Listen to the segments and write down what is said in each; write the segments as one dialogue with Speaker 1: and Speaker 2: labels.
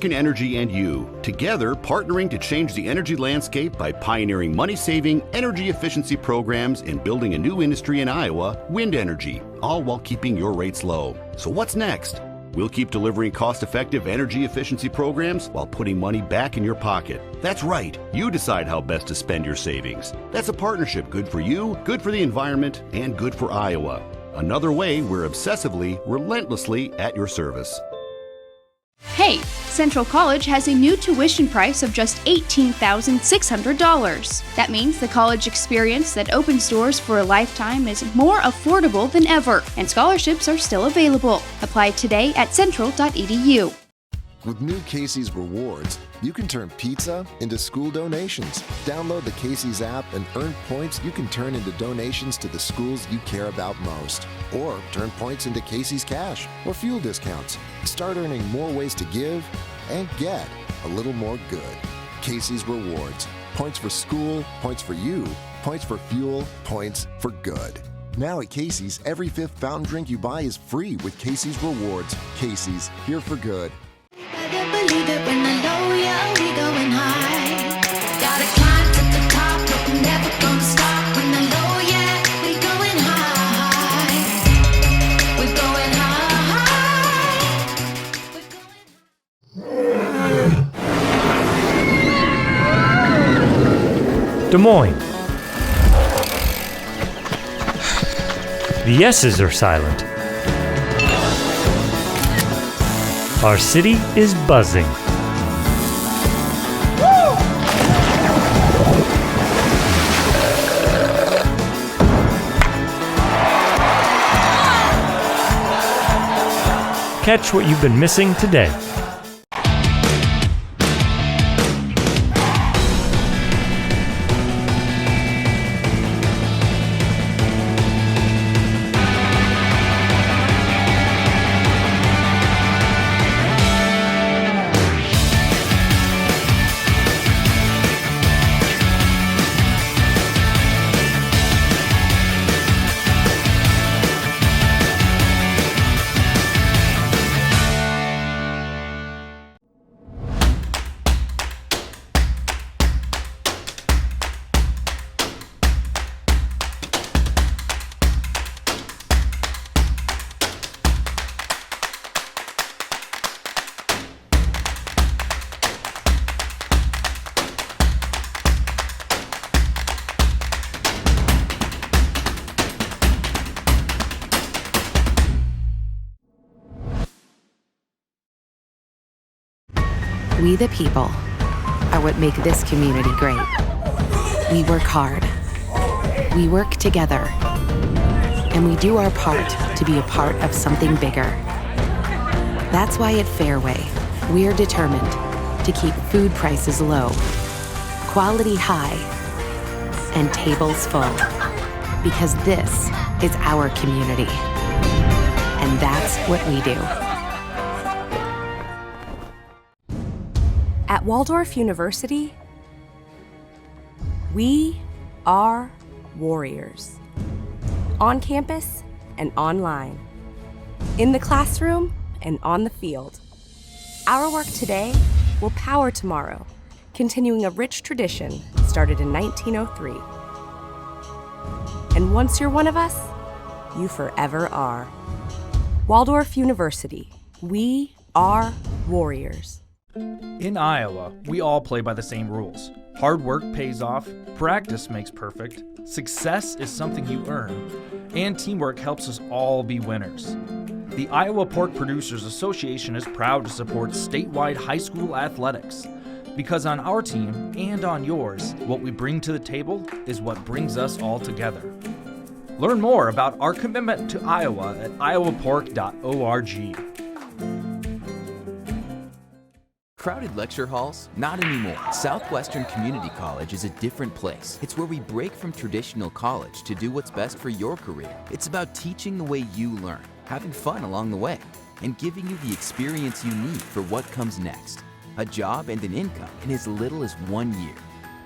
Speaker 1: American Energy and you, together partnering to change the energy landscape by pioneering money-saving, energy efficiency programs and building a new industry in Iowa, wind energy, all while keeping your rates low. So what's next? We'll keep delivering cost-effective energy efficiency programs while putting money back in your pocket. That's right. You decide how best to spend your savings. That's a partnership good for you, good for the environment, and good for Iowa. Another way we're obsessively, relentlessly at your service.
Speaker 2: Hey, Central College has a new tuition price of just $18,600. That means the college experience that opens doors for a lifetime is more affordable than ever, and scholarships are still available. Apply today at central.edu.
Speaker 3: With new Casey's Rewards, you can turn pizza into school donations. Download the Casey's app and earn points you can turn into donations to the schools you care about most. Or turn points into Casey's Cash or fuel discounts. Start earning more ways to give and get a little more good. Casey's Rewards. Points for school, points for you, points for fuel, points for good. Now at Casey's, every fifth fountain drink you buy is free with Casey's Rewards. Casey's, here for good.
Speaker 4: Believe it when the low, yeah, we going high. Gotta climb to the top, but we're never gonna stop. When the low, yeah, we going high. We're going high.
Speaker 5: Des Moines. The yeses are silent. Our city is buzzing. Catch what you've been missing today.
Speaker 6: We the people are what make this community great. We work hard. We work together. And we do our part to be a part of something bigger. That's why at Fairway, we're determined to keep food prices low, quality high, and tables full. Because this is our community. And that's what we do.
Speaker 7: At Waldorf University, we are warriors. On campus and online. In the classroom and on the field. Our work today will power tomorrow, continuing a rich tradition started in 1903. And once you're one of us, you forever are. Waldorf University, we are warriors.
Speaker 8: In Iowa, we all play by the same rules. Hard work pays off, practice makes perfect, success is something you earn, and teamwork helps us all be winners. The Iowa Pork Producers Association is proud to support statewide high school athletics. Because on our team and on yours, what we bring to the table is what brings us all together. Learn more about our commitment to Iowa at iowapork.org.
Speaker 9: Crowded lecture halls? Not anymore. Southwestern Community College is a different place. It's where we break from traditional college to do what's best for your career. It's about teaching the way you learn, having fun along the way, and giving you the experience you need for what comes next. A job and an income in as little as 1 year.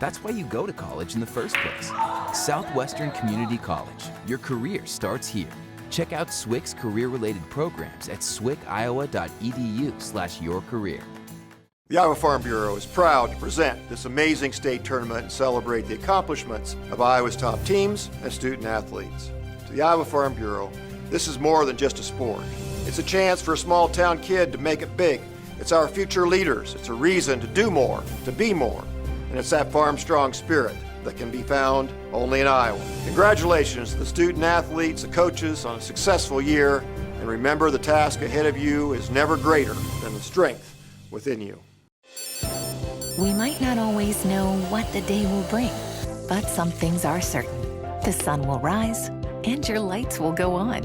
Speaker 9: That's why you go to college in the first place. Southwestern Community College. Your career starts here. Check out SWC's career-related programs at swiciowa.edu/yourcareer.
Speaker 10: The Iowa Farm Bureau is proud to present this amazing state tournament and celebrate the accomplishments of Iowa's top teams and student athletes. To the Iowa Farm Bureau, this is more than just a sport. It's a chance for a small town kid to make it big. It's our future leaders. It's a reason to do more, to be more. And it's that farm strong spirit that can be found only in Iowa. Congratulations to the student athletes, the coaches on a successful year. And remember, the task ahead of you is never greater than the strength within you.
Speaker 11: We might not always know what the day will bring, but some things are certain. The sun will rise and your lights will go on.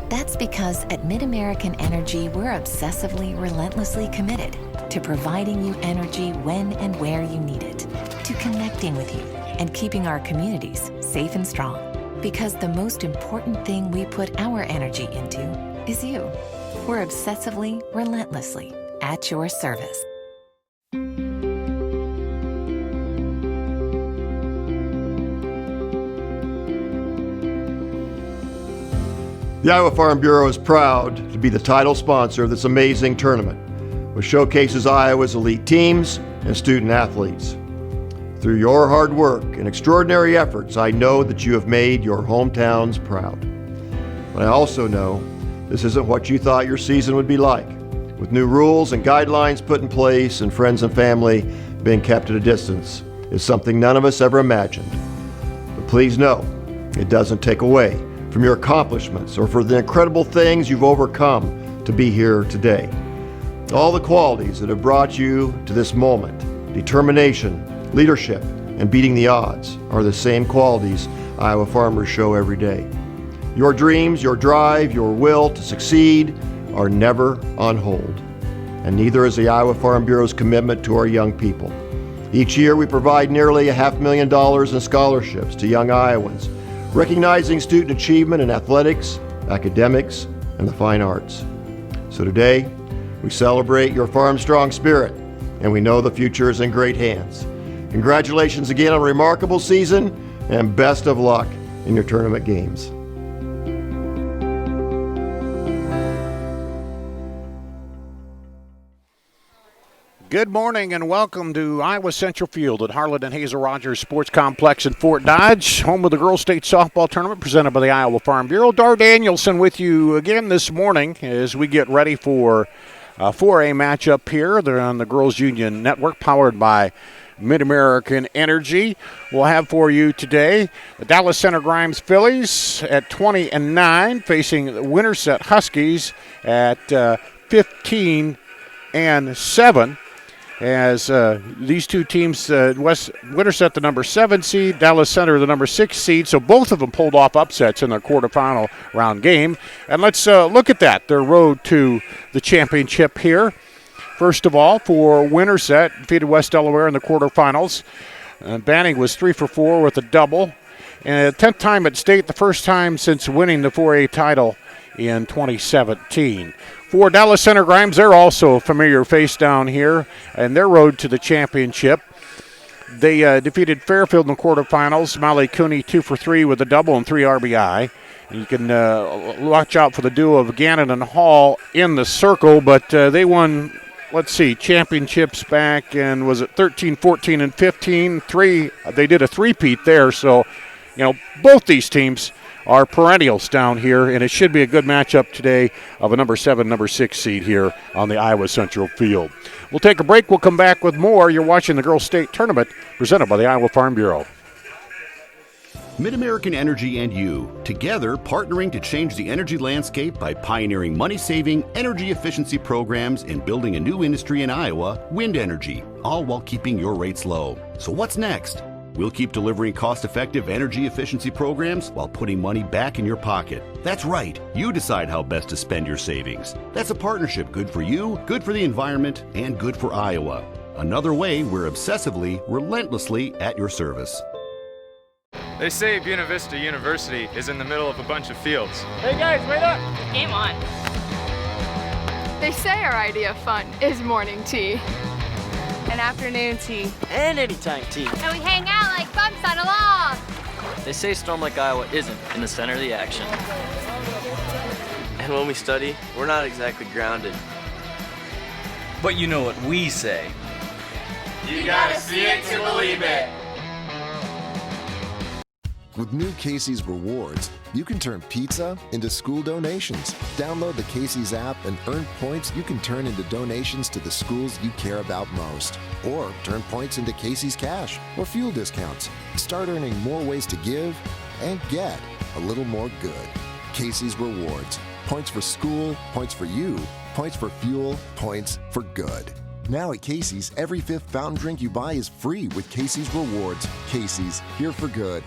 Speaker 11: That's because at MidAmerican Energy, we're obsessively, relentlessly committed to providing you energy when and where you need it, to connecting with you and keeping our communities safe and strong. Because the most important thing we put our energy into is you. We're obsessively, relentlessly at your service.
Speaker 10: The Iowa Farm Bureau is proud to be the title sponsor of this amazing tournament, which showcases Iowa's elite teams and student athletes. Through your hard work and extraordinary efforts, I know that you have made your hometowns proud. But I also know this isn't what you thought your season would be like, with new rules and guidelines put in place and friends and family being kept at a distance. Is something none of us ever imagined. But please know, it doesn't take away from your accomplishments or for the incredible things you've overcome to be here today. All the qualities that have brought you to this moment, determination, leadership, and beating the odds, are the same qualities Iowa farmers show every day. Your dreams, your drive, your will to succeed are never on hold. And neither is the Iowa Farm Bureau's commitment to our young people. Each year we provide nearly $500,000 in scholarships to young Iowans, recognizing student achievement in athletics, academics, and the fine arts. So today, we celebrate your farm strong spirit, and we know the future is in great hands. Congratulations again on a remarkable season, and best of luck in your tournament games.
Speaker 12: Good morning and welcome to Iowa Central Field at Harlan and Hazel Rogers Sports Complex in Fort Dodge, home of the Girls State Softball Tournament presented by the Iowa Farm Bureau. Dar Danielson with you again this morning as we get ready for a 4A matchup here. They're on the Girls Union Network powered by MidAmerican Energy. We'll have for you today the Dallas Center Grimes Phillies at 20-9 facing the Winterset Huskies at 15-7. As these two teams, Winterset the number 7 seed, Dallas Center the number 6 seed, so both of them pulled off upsets in their quarterfinal round game. And let's look at that, their road to the championship here. First of all, for Winterset, defeated West Delaware in the quarterfinals. Banning was 3 for 4 with a double. And 10th time at state, the first time since winning the 4A title in 2017. For Dallas Center Grimes, they're also a familiar face down here and their road to the championship. They defeated Fairfield in the quarterfinals. Molly Cooney 2 for 3 with a double and 3 RBI. And you can watch out for the duo of Gannon and Hall in the circle, but they won, championships back in, was it 13, 14, and 15? They did a three-peat there, so, both these teams are perennials down here, and it should be a good matchup today of a number 7, number 6 seed here on the Iowa Central Field. We'll take a break. We'll come back with more. You're watching the Girls State Tournament presented by the Iowa Farm Bureau.
Speaker 1: MidAmerican Energy and you, together partnering to change the energy landscape by pioneering money-saving, energy efficiency programs and building a new industry in Iowa, wind energy, all while keeping your rates low. So what's next? We'll keep delivering cost-effective energy efficiency programs while putting money back in your pocket. That's right. You decide how best to spend your savings. That's a partnership good for you, good for the environment, and good for Iowa. Another way we're obsessively, relentlessly at your service.
Speaker 13: They say Buena Vista University is in the middle of a bunch of fields.
Speaker 14: Hey guys, wait up!
Speaker 15: Game on.
Speaker 16: They say our idea of fun is morning tea. And afternoon tea.
Speaker 14: And anytime tea.
Speaker 15: And we hang out like bumps on a log.
Speaker 14: They say Storm Lake, Iowa isn't in the center of the action. And when we study, we're not exactly grounded.
Speaker 17: But you know what we say.
Speaker 13: You gotta see it to believe it.
Speaker 3: With new Casey's Rewards, you can turn pizza into school donations. Download the Casey's app and earn points you can turn into donations to the schools you care about most. Or turn points into Casey's Cash or fuel discounts. Start earning more ways to give and get a little more good. Casey's Rewards. Points for school, points for you, points for fuel, points for good. Now at Casey's, every fifth fountain drink you buy is free with Casey's Rewards. Casey's, here for good.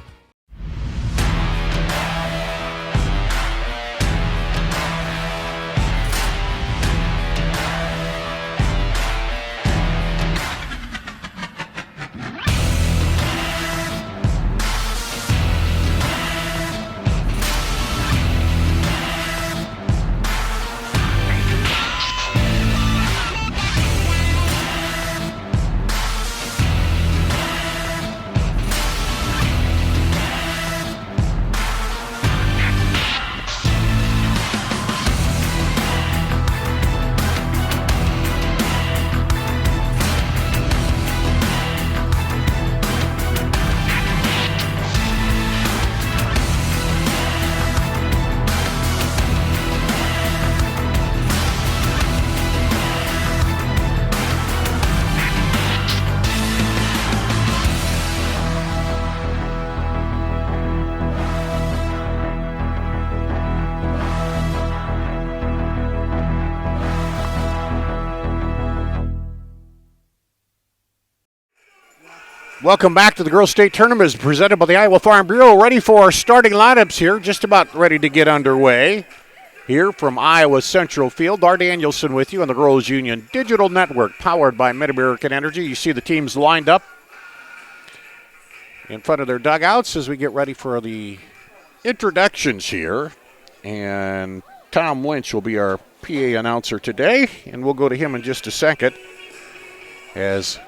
Speaker 12: Welcome back to the Girls State Tournament presented by the Iowa Farm Bureau. Ready for our starting lineups here, just about ready to get underway. Here from Iowa Central Field, Art Danielson with you on the Girls Union Digital Network, powered by Mid-American Energy. You see the teams lined up in front of their dugouts as we get ready for the introductions here. And Tom Lynch will be our PA announcer today, and we'll go to him in just a second. As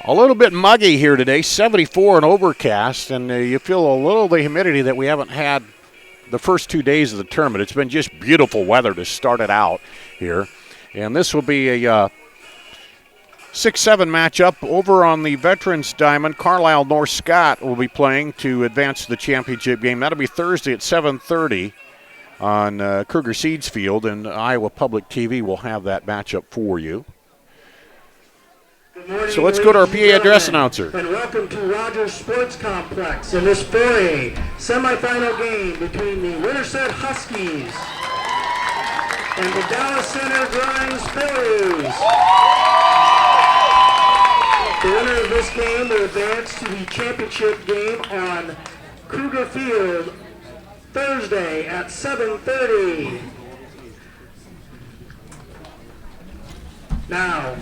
Speaker 12: a little bit muggy here today, 74 and overcast, and you feel a little of the humidity that we haven't had the first 2 days of the tournament. It's been just beautiful weather to start it out here. And this will be a 6-7 matchup over on the Veterans Diamond. Carlisle North Scott will be playing to advance to the championship game. That'll be Thursday at 7:30 on Kruger Seeds Field, and Iowa Public TV will have that matchup for you. So let's go to our PA address announcer.
Speaker 17: And welcome to Rogers Sports Complex in this 4A semifinal game between the Winterset Huskies and the Dallas Center Grimes Phillies. The winner of this game will advance to the championship game on Kruger Field Thursday at 7:30. Now,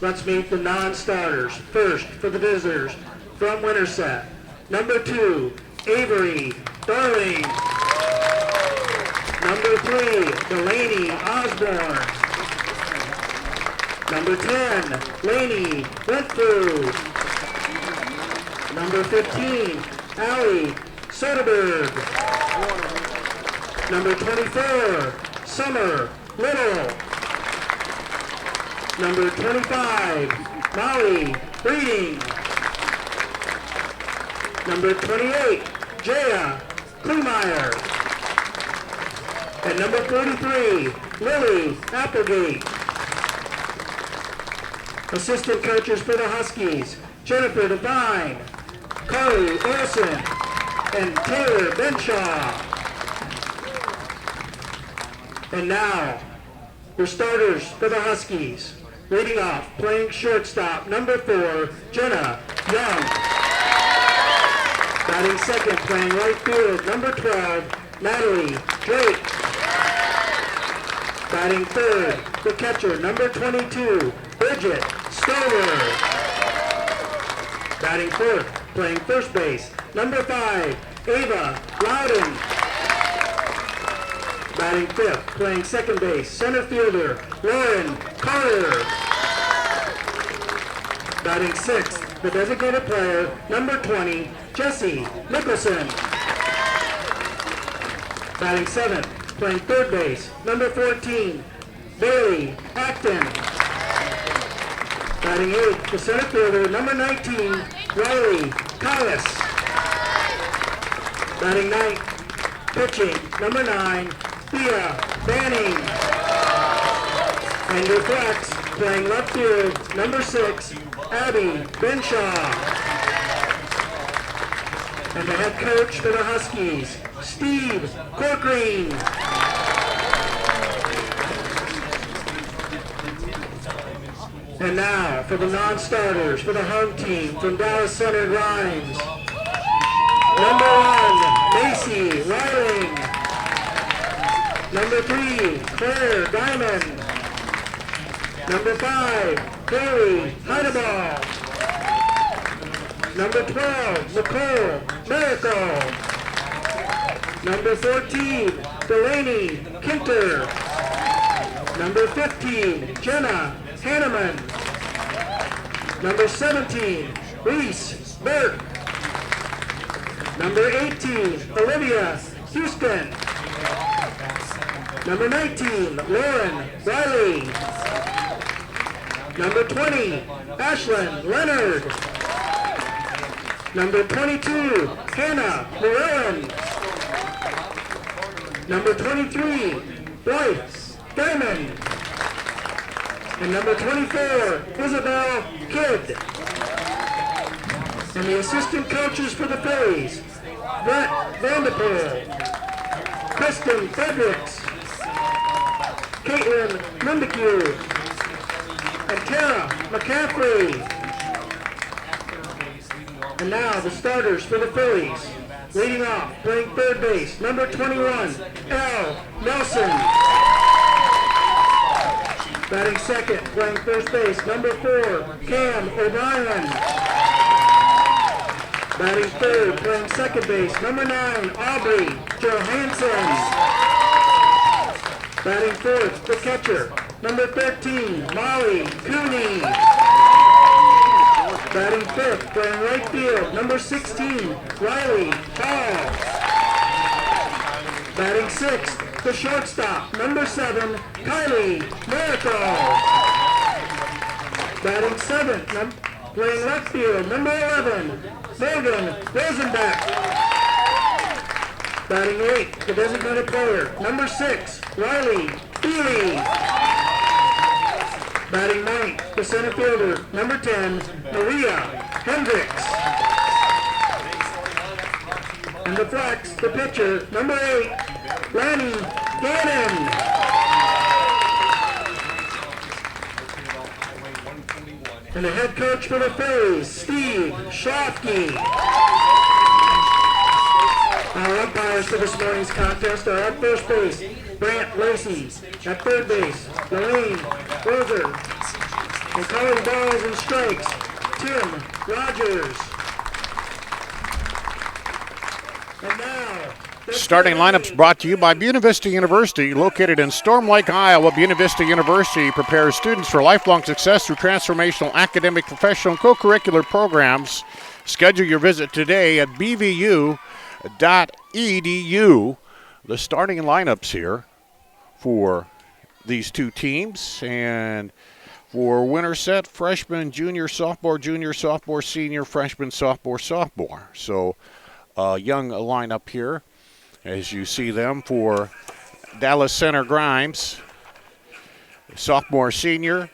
Speaker 17: let's meet the non-starters. First, for the visitors, from Winterset, number 2, Avery Darling. Number 3, Delaney Osborne. Number 10, Laney Renfrew. Number 15, Allie Soderberg. Number 24, Summer Little. Number 25, Molly Breeding. Number 28, Jaya Kleemeyer. And number 43, Lily Applegate. Assistant coaches for the Huskies, Jennifer Devine, Carly Olson, and Taylor Benshaw. And now, your starters for the Huskies. Leading off, playing shortstop, number 4, Jenna Young. Batting second, playing right field, number 12, Natalie Drake. Batting third, the catcher, number 22, Bridget Stover. Batting fourth, playing first base, number 5, Ava Loudon. Batting fifth, playing second base, center fielder, Lauren Carter. Batting sixth, the designated player, number 20, Jesse Nicholson. Batting seventh, playing third base, number 14, Bailey Acton. Batting 8th, the center fielder, number 19, Riley Caius. Batting 9th, pitching, number 9, Thea Banning. And your flex, playing left field, number 6, Abby Benshaw. And the head coach for the Huskies, Steve Corkreen. And now for the non-starters for the home team from Dallas Center Grimes. Number 1, Macy Riling. Number 3, Claire Diamond. Number 5, Chloe Heideball. Number 12, Nicole Miracle. Number 14, Delaney Kinter. Number 15, Jenna Hanneman. Number 17, Reese Burke. Number 18, Olivia Houston. Number 19, Lauren Riley. Number 20, Ashlyn Leonard. Number 22, Hannah Llewellyn. Number 23, Blythe Diamond. And number 24, Isabel Kidd. And the assistant coaches for the Phillies, Brett Vanderpool, Kristen Fredericks, Caitlin Lindeque, and Tara McCaffrey. And now the starters for the Phillies. Leading off, playing third base, number 21, L. Nelson. Batting second, playing first base, number 4, Cam O'Brien. Batting third, playing second base, number 9, Aubrey Johansson. Batting fourth, the catcher, number 13, Molly Cooney. Batting fifth, playing right field, number 16, Riley Hall. Batting sixth, the shortstop, number 7, Kylie Miracle. Batting seventh, playing left field, number 11, Megan Rosenbeck. Batting eighth, the designated player, number 6, Riley Bealey. Batting ninth, the center fielder, number 10, Maria Hendricks. And the flex, the pitcher, number 8, Lanny Gannon. And the head coach for the Phillies, Steve Shafke. Our umpires for this morning's contest are at first base, Brant Lacey. At third base, Lorraine Roser. And calling balls and strikes, Tim Rogers. And now,
Speaker 12: Starting lineups brought to you by Buena Vista University. Located in Storm Lake, Iowa, Buena Vista University prepares students for lifelong success through transformational academic, professional, and co-curricular programs. Schedule your visit today at bvu.edu. The starting lineups here for these two teams. And for Winterset, freshman, junior, sophomore, senior, freshman, sophomore. So a young lineup here as you see them for Dallas Center Grimes. Sophomore, senior,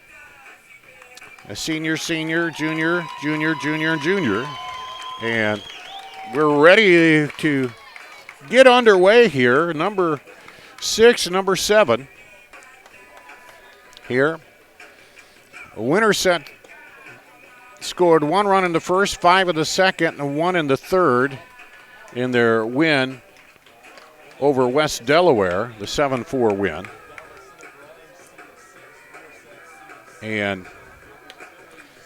Speaker 12: a senior, junior, and junior. And we're ready to get underway here. Number 6 and number 7 here. Winterset scored 1 run in the first, 5 in the second, and 1 in the third in their win over West Delaware, the 7-4 win. And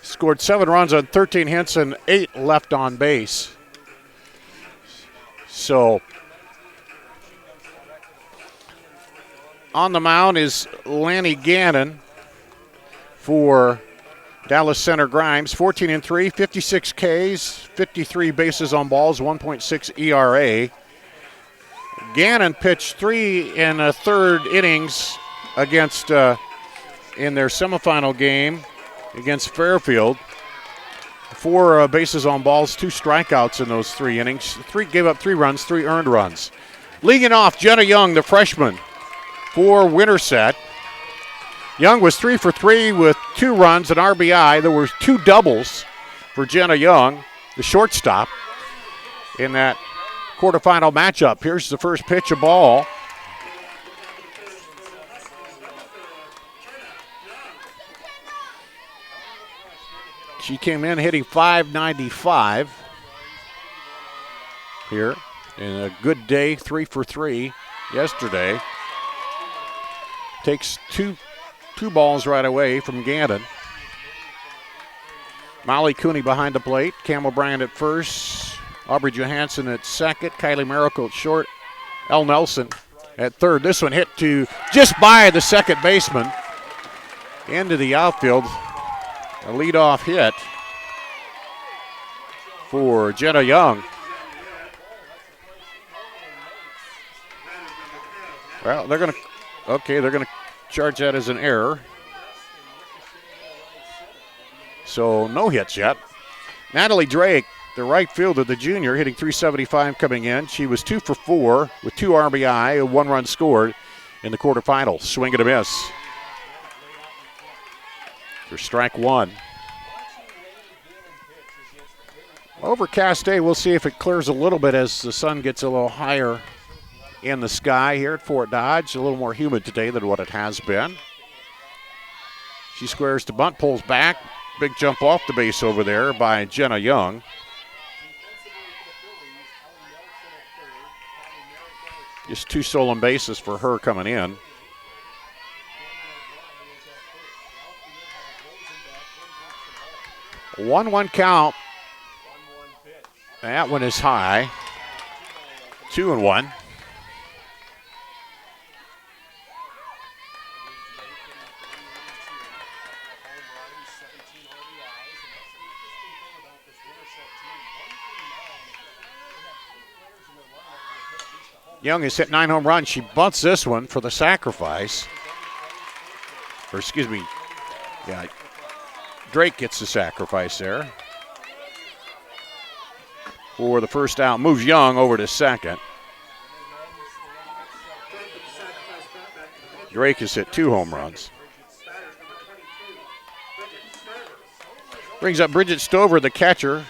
Speaker 12: scored 7 runs on 13 hits and 8 left on base. So on the mound is Lanny Gannon for Dallas Center Grimes, 14-3, 56 Ks, 53 bases on balls, 1.6 ERA. Gannon pitched 3 in third innings against in their semifinal game against Fairfield. 4 bases on balls, 2 strikeouts in those 3 innings. Gave up 3 runs, 3 earned runs. Leading off, Jenna Young, the freshman for Winterset. Young was 3 for 3 with 2 runs and RBI. There were 2 doubles for Jenna Young, the shortstop, in that quarterfinal matchup. Here's the first pitch, a ball. She came in hitting .595 here in a good day, 3 for 3 yesterday. Takes two balls right away from Gannon. Molly Cooney behind the plate. Camel Bryant at first. Aubrey Johansson at second. Kylie Miracle at short. Elle Nelson at third. This one hit to just by the second baseman. Into the outfield. A leadoff hit for Jenna Young. Well, they're going to charge that as an error. So no hits yet. Natalie Drake, the right fielder, the junior, hitting .375 coming in. She was 2 for 4 with 2 RBI, 1 run scored in the quarterfinal. Swing and a miss for strike 1. Overcast day. We'll see if it clears a little bit as the sun gets a little higher in the sky here at Fort Dodge. A little more humid today than what it has been. She squares to bunt, pulls back. Big jump off the base over there by Jenna Young. Just 2 stolen bases for her coming in. A 1-1 count. That one is high. 2-1. Young has hit 9 home runs. She bunts this one for the sacrifice. Or excuse me, yeah, Drake gets the sacrifice there for the first out. Moves Young over to second. Drake has hit 2 home runs. Brings up Bridget Stover, the catcher.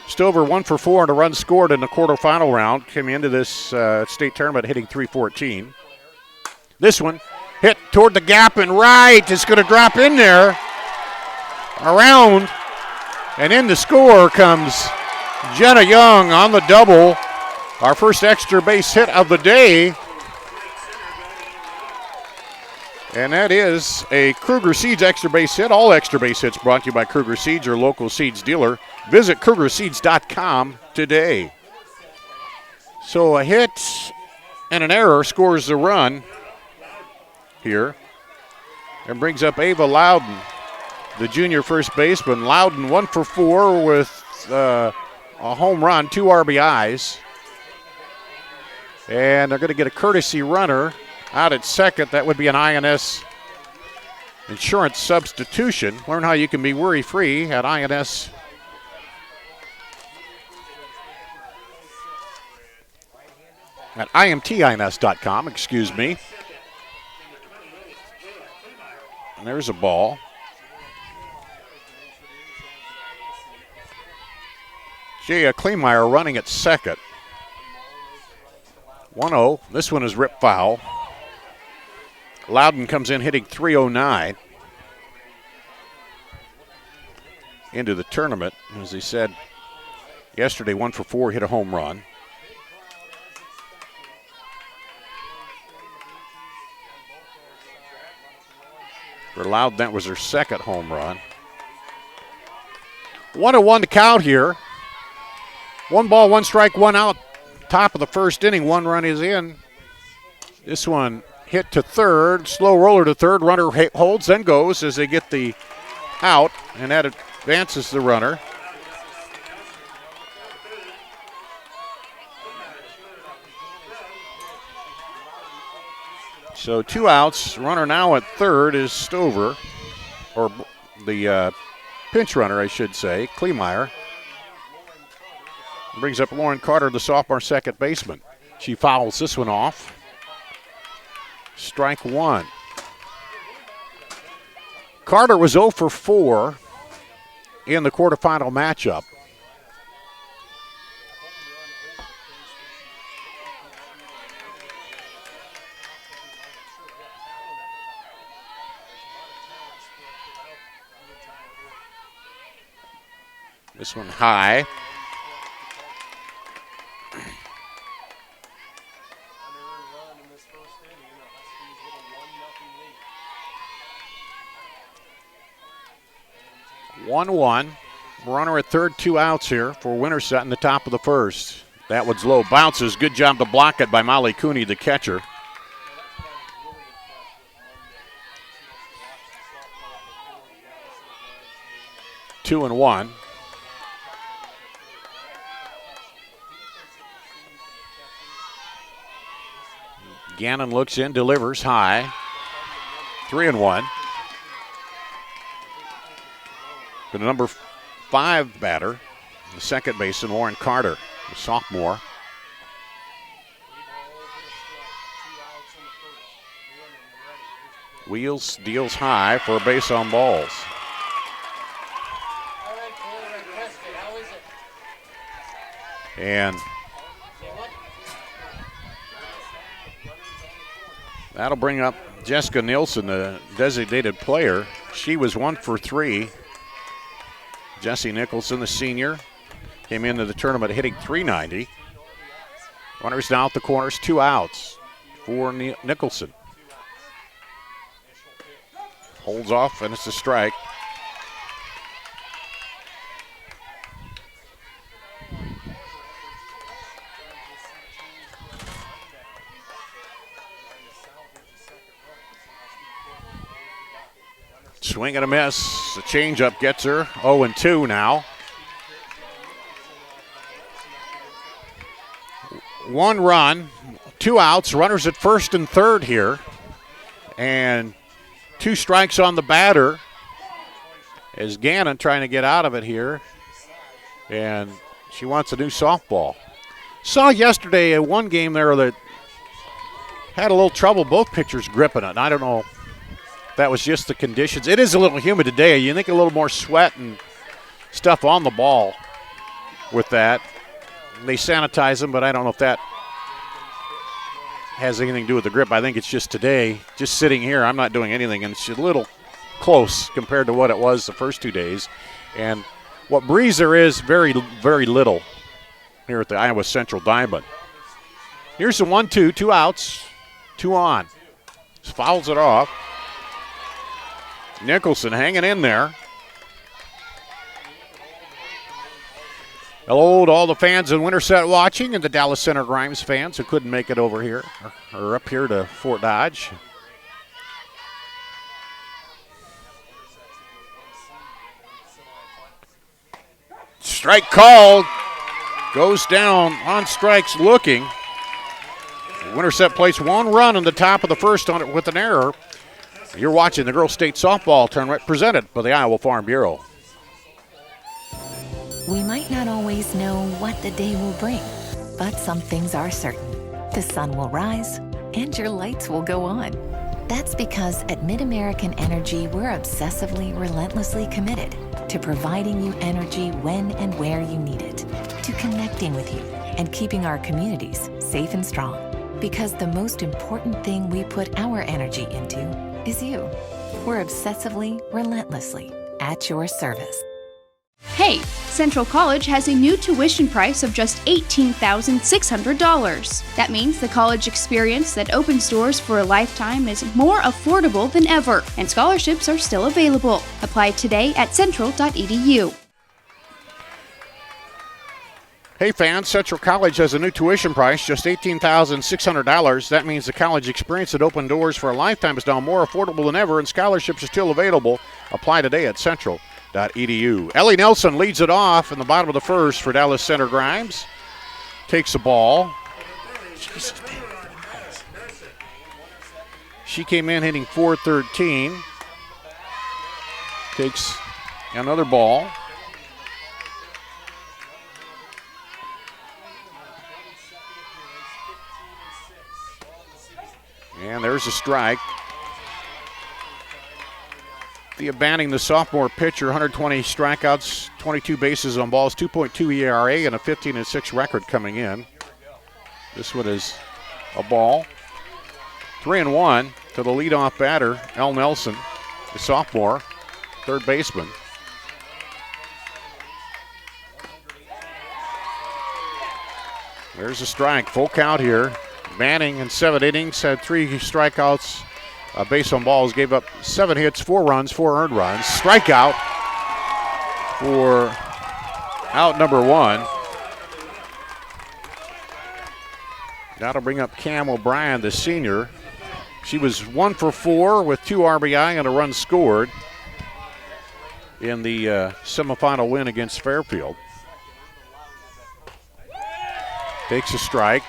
Speaker 12: Stover 1 for 4 and a run scored in the quarterfinal round. Came into this state tournament hitting .314. This one hit toward the gap and right. It's going to drop in there. Around and in to score comes Jenna Young on the double. Our first extra base hit of the day. And that is a Kruger Seeds extra base hit. All extra base hits brought to you by Kruger Seeds, your local seeds dealer. Visit KrugerSeeds.com today. So a hit and an error scores the run here. And brings up Ava Loudon, the junior first baseman. Loudon 1 for 4 with a home run, 2 RBIs. And they're going to get a courtesy runner out at second. That would be an INS insurance substitution. Learn how you can be worry-free at INS. At IMTINS.com, excuse me. And there's a ball. Jaya Kleemeyer running at second. 1-0. This one is ripped foul. Loudon comes in hitting .309 into the tournament. As he said yesterday, 1 for 4, hit a home run. For Loudon, that was her second home run. 1-1 to count here. 1 ball, 1 strike, 1 out. Top of the first inning, 1 run is in. This one hit to third, slow roller to third. Runner holds, then goes as they get the out, and that advances the runner. So 2 outs. Runner now at third is Stover, or the pinch runner, I should say, Kleemeyer. Brings up Lauren Carter, the sophomore second baseman. She fouls this one off. Strike one. Carter was 0 for 4 in the quarterfinal matchup. This one high. One. Runner at third, 2 outs here for Winterset in the top of the first. That one's low. Bounces. Good job to block it by Molly Cooney, the catcher. Two and one. Gannon looks in, delivers high. 3-1. The number 5 batter, the second baseman, Lauren Carter, the sophomore. Wheels deals high for a base on balls. And that'll bring up Jessica Nielsen, the designated player. She was 1 for 3. Jesse Nicholson, the senior, came into the tournament hitting .390. Runners down at the corners, 2 outs for Nicholson. Holds off, and it's a strike. Swing and a miss. The changeup gets her. 0-2 now. 1 run, 2 outs. Runners at first and third here. And 2 strikes on the batter as Gannon trying to get out of it here. And she wants a new softball. Saw yesterday a one game there that had a little trouble, both pitchers gripping it. I don't know. That was just the conditions. It is a little humid today. You think a little more sweat and stuff on the ball with that. They sanitize them, but I don't know if that has anything to do with the grip. I think it's just today, just sitting here, I'm not doing anything, and it's a little close compared to what it was the first 2 days. And what breeze there is, very, very little here at the Iowa Central Diamond. Here's the 1-2, 2 outs, 2 on. Just fouls it off. Nicholson hanging in there. Hello to all the fans in Winterset watching and the Dallas Center Grimes fans who couldn't make it over here or up here to Fort Dodge. Strike called. Goes down on strikes looking. Winterset placed 1 run in the top of the first on it with an error. You're watching the Girls State Softball Tournament presented by the Iowa Farm Bureau.
Speaker 11: We might not always know what the day will bring, but some things are certain. The sun will rise and your lights will go on. That's because at MidAmerican Energy, we're obsessively, relentlessly committed to providing you energy when and where you need it, to connecting with you and keeping our communities safe and strong. Because the most important thing we put our energy into is you. We're obsessively, relentlessly at your service.
Speaker 2: Hey, Central College has a new tuition price of just $18,600. That means the college experience that opens doors for a lifetime is more affordable than ever, and scholarships are still available. Apply today at central.edu.
Speaker 12: Hey fans, Central College has a new tuition price, just $18,600. That means the college experience that opened doors for a lifetime is now more affordable than ever, and scholarships are still available. Apply today at central.edu. Ellie Nelson leads it off in the bottom of the first for Dallas Center Grimes. Takes the ball. She came in hitting .413. takes another ball. And there's a strike. Thea Banning, the sophomore pitcher, 120 strikeouts, 22 bases on balls, 2.2 ERA, and a 15-6 record coming in. This one is a ball. 3-1 to the leadoff batter, L. Nelson, the sophomore, third baseman. There's a strike, full count here. Banning in 7 innings had 3 strikeouts, base on balls, gave up 7 hits, 4 runs, 4 earned runs. Strikeout for out number 1. That'll bring up Cam O'Brien, the senior. She was 1 for 4 with 2 RBI and a run scored in the semifinal win against Fairfield. Takes a strike,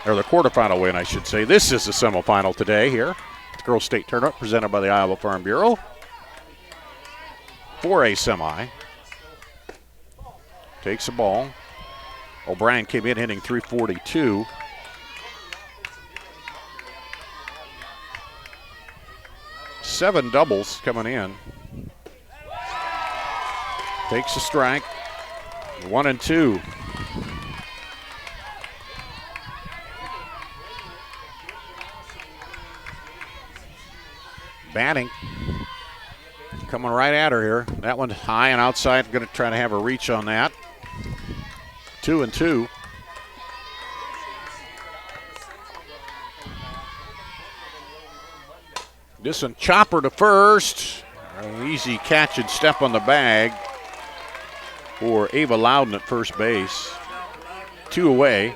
Speaker 12: or the quarterfinal win, I should say. This is the semifinal today here. The Girls State Tournament presented by the Iowa Farm Bureau. 4A semi. Takes the ball. O'Brien came in hitting .342. Seven doubles coming in. Takes a strike. 1-2. Banning coming right at her here. That one high and outside. Going to try to have a reach on that. 2-2. This one chopper to first. An easy catch and step on the bag for Ava Loudon at first base. 2 away.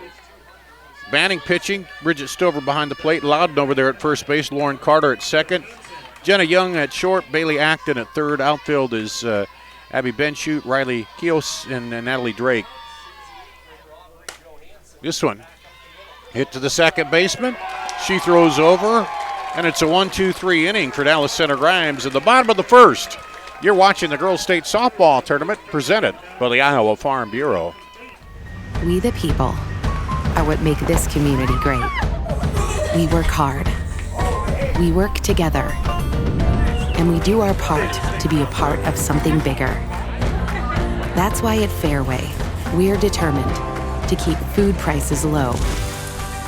Speaker 12: Banning pitching. Bridget Stover behind the plate. Loudon over there at first base. Lauren Carter at second. Jenna Young at short, Bailey Acton at third. Outfield is Abby Benchute, Riley Kios, and Natalie Drake. This one hit to the second baseman. She throws over, and it's a 1-2-3 inning for Dallas Center Grimes at the bottom of the first. You're watching the Girls State Softball Tournament presented by the Iowa Farm Bureau.
Speaker 6: We the people are what make this community great. We work hard. We work together. And we do our part to be a part of something bigger. That's why at Fairway, we're determined to keep food prices low,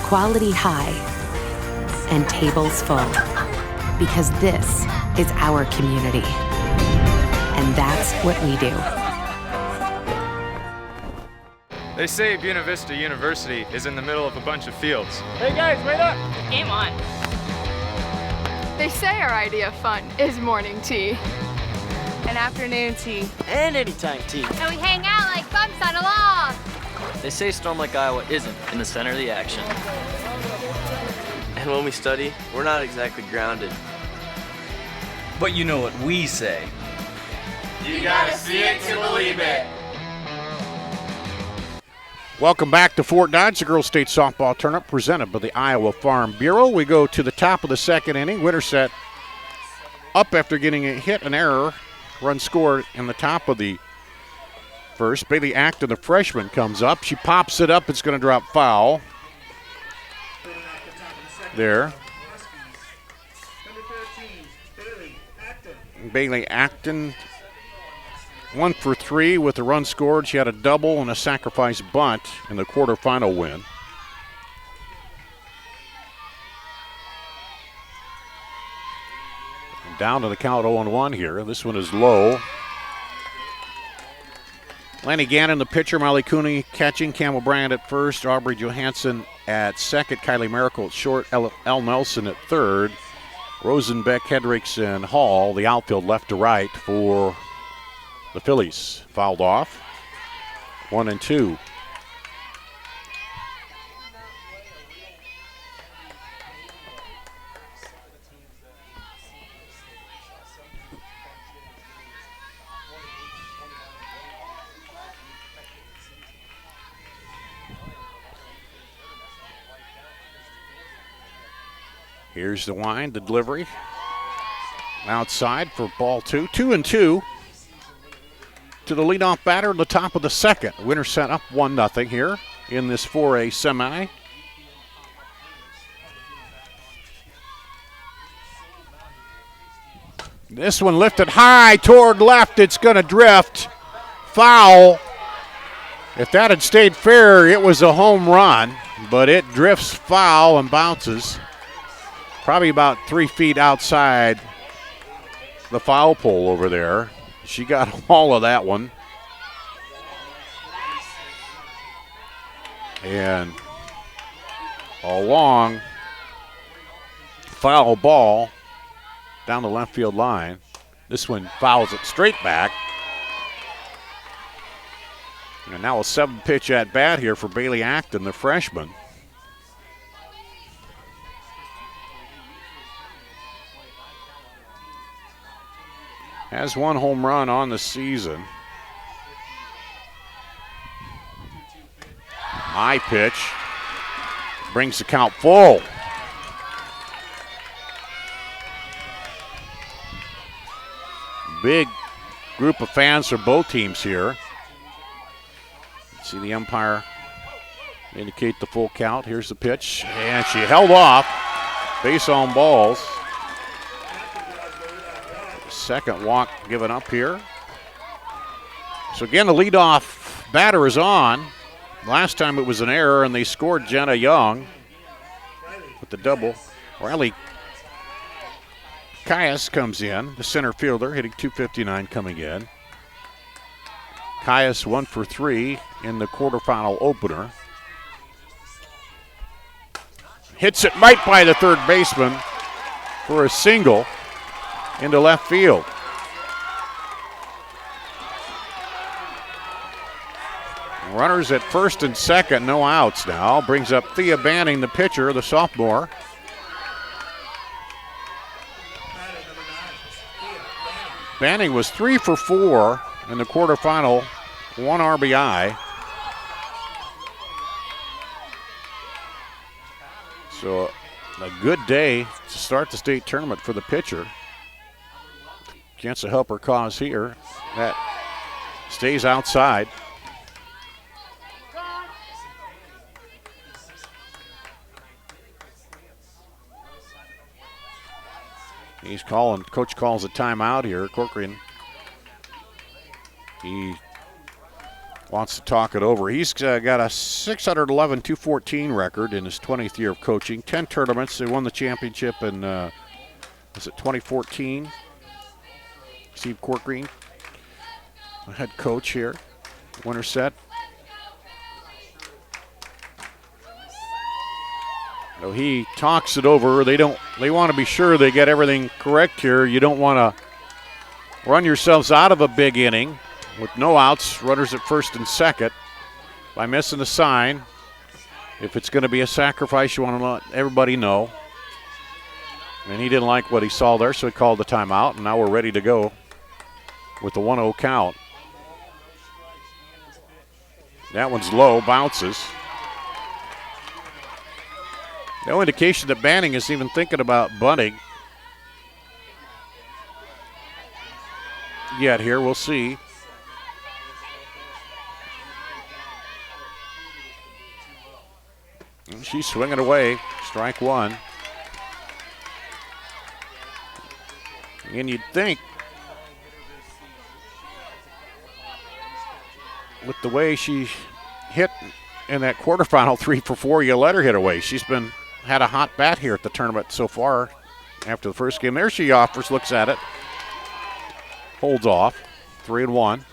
Speaker 6: quality high, and tables full. Because this is our community. And that's what we do.
Speaker 13: They say Buena Vista University is in the middle of a bunch of fields.
Speaker 16: Hey guys, wait up! Game on. They say our idea of fun is morning tea, and afternoon tea,
Speaker 14: And anytime tea.
Speaker 15: And we hang out like bumps on a log.
Speaker 14: They say Storm Lake, Iowa isn't in the center of the action.
Speaker 18: And when we study, we're not exactly grounded.
Speaker 19: But you know what we say.
Speaker 18: You gotta see it to believe it.
Speaker 12: Welcome back to Fort Dodge, the Girls State Softball Tournament presented by the Iowa Farm Bureau. We go to the top of the second inning. Winterset up after getting a hit, an error. Run scored in the top of the first. Bailey Acton, the freshman, comes up. She pops it up. It's going to drop foul. There. Bailey Acton, 1 for 3 with a run scored. She had a double and a sacrifice bunt in the quarterfinal win. And down to the count 0-1 here. This one is low. Lanny Gannon, the pitcher. Molly Cooney catching. Campbell Bryant at first. Aubrey Johansson at second. Kylie Miracle at short. L. Nelson at third. Rosenbeck, Hendricks, and Hall, the outfield left to right for the Phillies. Fouled off. 1-2. Here's the wind, the delivery. outside for ball 2. 2-2 to the leadoff batter at the top of the second. Winterset up 1-0 here in this 4A semi. This one lifted high toward left. It's going to drift. Foul. If that had stayed fair, it was a home run, but it drifts foul and bounces probably about 3 feet outside the foul pole over there. She got all of that one. And a long foul ball down the left field line. This one fouls it straight back. And now a 7-pitch at bat here for Bailey Acton, the freshman. Has 1 home run on the season. High pitch. Brings the count full. Big group of fans for both teams here. See the umpire indicate the full count. Here's the pitch, and she held off. Base on balls. Second walk given up here. So again, the leadoff batter is on. Last time it was an error, and they scored Jenna Young with the double. Riley Caius comes in, the center fielder, hitting .259 coming in. Caius 1 for 3 in the quarterfinal opener. Hits it right by the third baseman for a single into left field. Runners at first and second, no outs now. Brings up Thea Banning, the pitcher, the sophomore. Banning was 3 for 4 in the quarterfinal, 1 RBI. So a good day to start the state tournament for the pitcher. Chance to help her cause here. That stays outside. He's calling, coach calls a timeout here. Corcoran, he wants to talk it over. He's got a 611-214 record in his 20th year of coaching. 10 tournaments. They won the championship in, was it 2014? Steve Corcoran, the head coach here, Winterset. So he talks it over. They want to be sure they get everything correct here. You don't want to run yourselves out of a big inning with no outs, runners at first and second, by missing a sign. If it's going to be a sacrifice, you want to let everybody know. And he didn't like what he saw there, so he called the timeout, and now we're ready to go with the 1-0 count. That one's low, bounces. No indication that Banning is even thinking about bunting yet here. We'll see. And she's swinging away. Strike one. And you'd think with the way she hit in that quarterfinal 3 for 4, you let her hit away. She's had a hot bat here at the tournament so far after the first game. There she offers, looks at it, holds off, 3-1.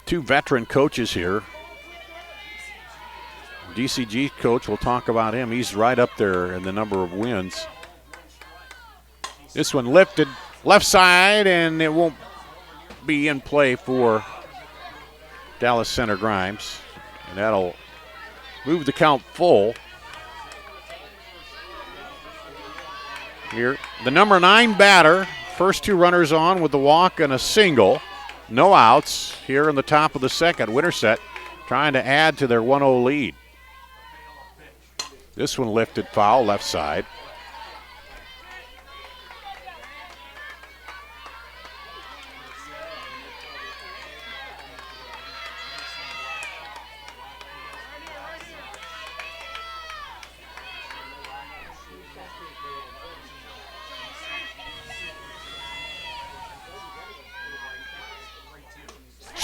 Speaker 12: 2 veteran coaches here. DCG coach, we'll talk about him. He's right up there in the number of wins. This one lifted left side, and it won't be in play for Dallas Center Grimes. And that'll move the count full. Here, the number 9 batter, first 2 runners on with the walk and a single. No outs here in the top of the second. Winterset trying to add to their 1-0 lead. This one lifted foul left side.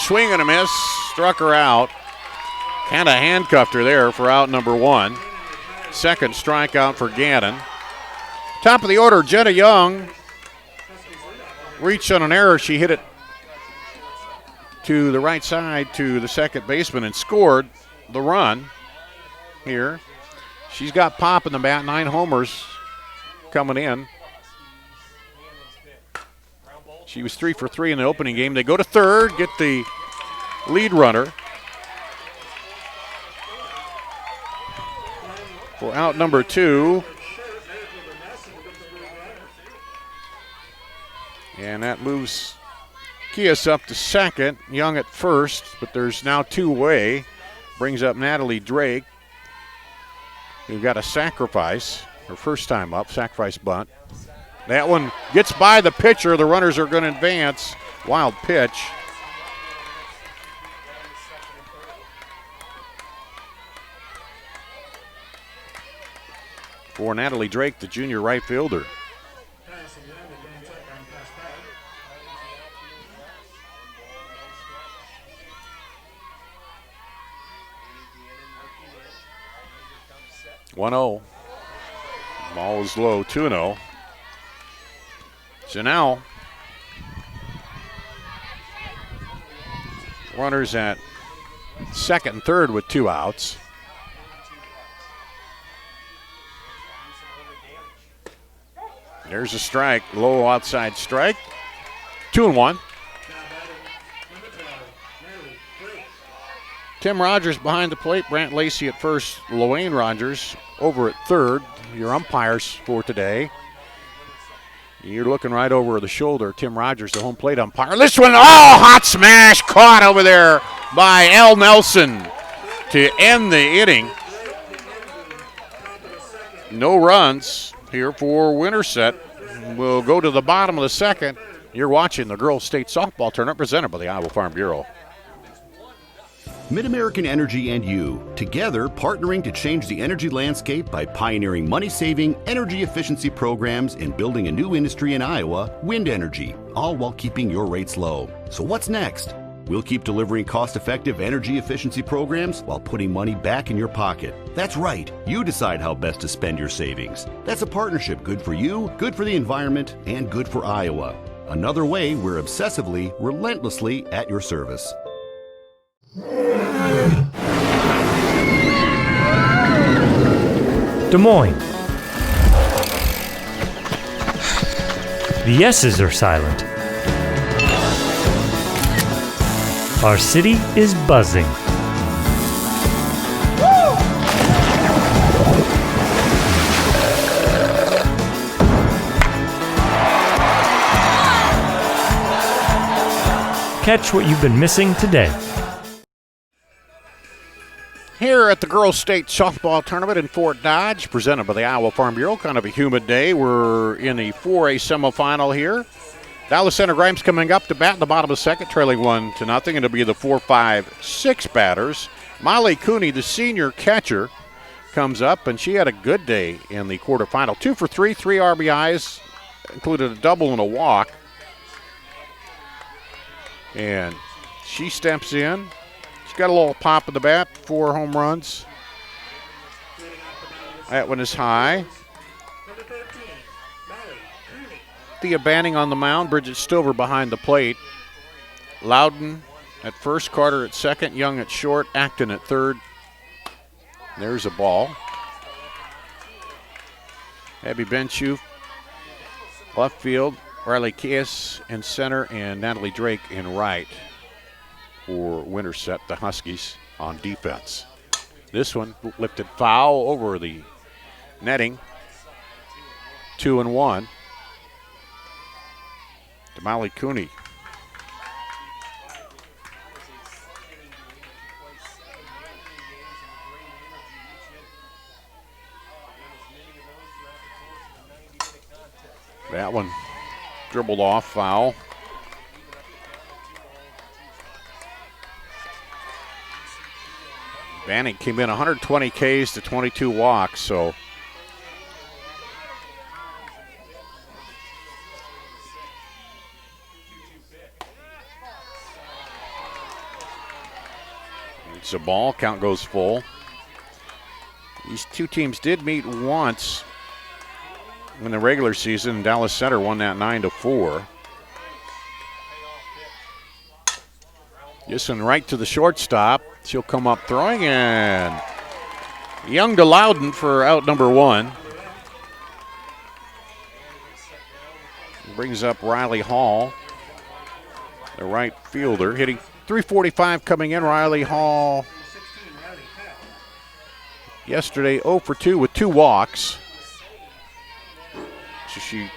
Speaker 12: swing and a miss, struck her out. Kind of handcuffed her there for out number 1. Second strikeout for Gannon. Top of the order, Jenna Young reached on an error. She hit it to the right side to the second baseman and scored the run here. She's got pop in the bat, 9 homers coming in. She was 3 for 3 in the opening game. They go to third, get the lead runner for out number 2. And that moves Kias up to second, Young at first, but there's now 2 away. Brings up Natalie Drake, who got a sacrifice, her first time up, sacrifice bunt. That one gets by the pitcher. The runners are going to advance. Wild pitch. For Natalie Drake, the junior right fielder. One-0. Ball is low, 2-0. So now, runners at second and third with 2 outs. There's a strike, low outside strike. 2-1. Tim Rogers behind the plate, Brant Lacey at first, Loane Rogers over at third. Your umpires for today. You're looking right over the shoulder. Tim Rogers, the home plate umpire. This one, hot smash caught over there by Al Nelson to end the inning. No runs here for Winterset. We'll go to the bottom of the second. You're watching the Girls State Softball Tournament presented by the Iowa Farm Bureau.
Speaker 1: Mid-American Energy and you, together partnering to change the energy landscape by pioneering money-saving, energy efficiency programs and building a new industry in Iowa, wind energy, all while keeping your rates low. So what's next? We'll keep delivering cost-effective energy efficiency programs while putting money back in your pocket. That's right, you decide how best to spend your savings. That's a partnership good for you, good for the environment, and good for Iowa. Another way we're obsessively, relentlessly at your service.
Speaker 5: Des Moines. The S's are silent. Our city is buzzing. Catch what you've been missing today.
Speaker 12: Here at the Girls State Softball Tournament in Fort Dodge, presented by the Iowa Farm Bureau. Kind of a humid day. We're in the 4A semifinal here. Dallas Center Grimes coming up to bat in the bottom of the second, trailing 1-0. It'll be the 4-5-6 batters. Molly Cooney, the senior catcher, comes up, and she had a good day in the quarterfinal. 2 for 3, 3 RBIs, included a double and a walk. And she steps in. She's got a little pop in the bat, 4 home runs. That one is high. Thea Banning on the mound, Bridget Stover behind the plate. Loudon at first, Carter at second, Young at short, Acton at third. There's a ball. Abby Benchuf, left field. Riley Kias in center, and Natalie Drake in right for Winterset, the Huskies, on defense. This one lifted foul over the netting. 2-1. To Molly Cooney. That one dribbled off, foul. Banning came in 120 Ks to 22 walks, so It's a ball. Count goes full. These two teams did meet once in the regular season. Dallas Center won that 9-4. This one right to the shortstop. She'll come up throwing, and Young to Loudon for out number one. Brings up Riley Hall, the right fielder, hitting .345 coming in. Riley Hall yesterday 0 for 2 with 2 walks. So she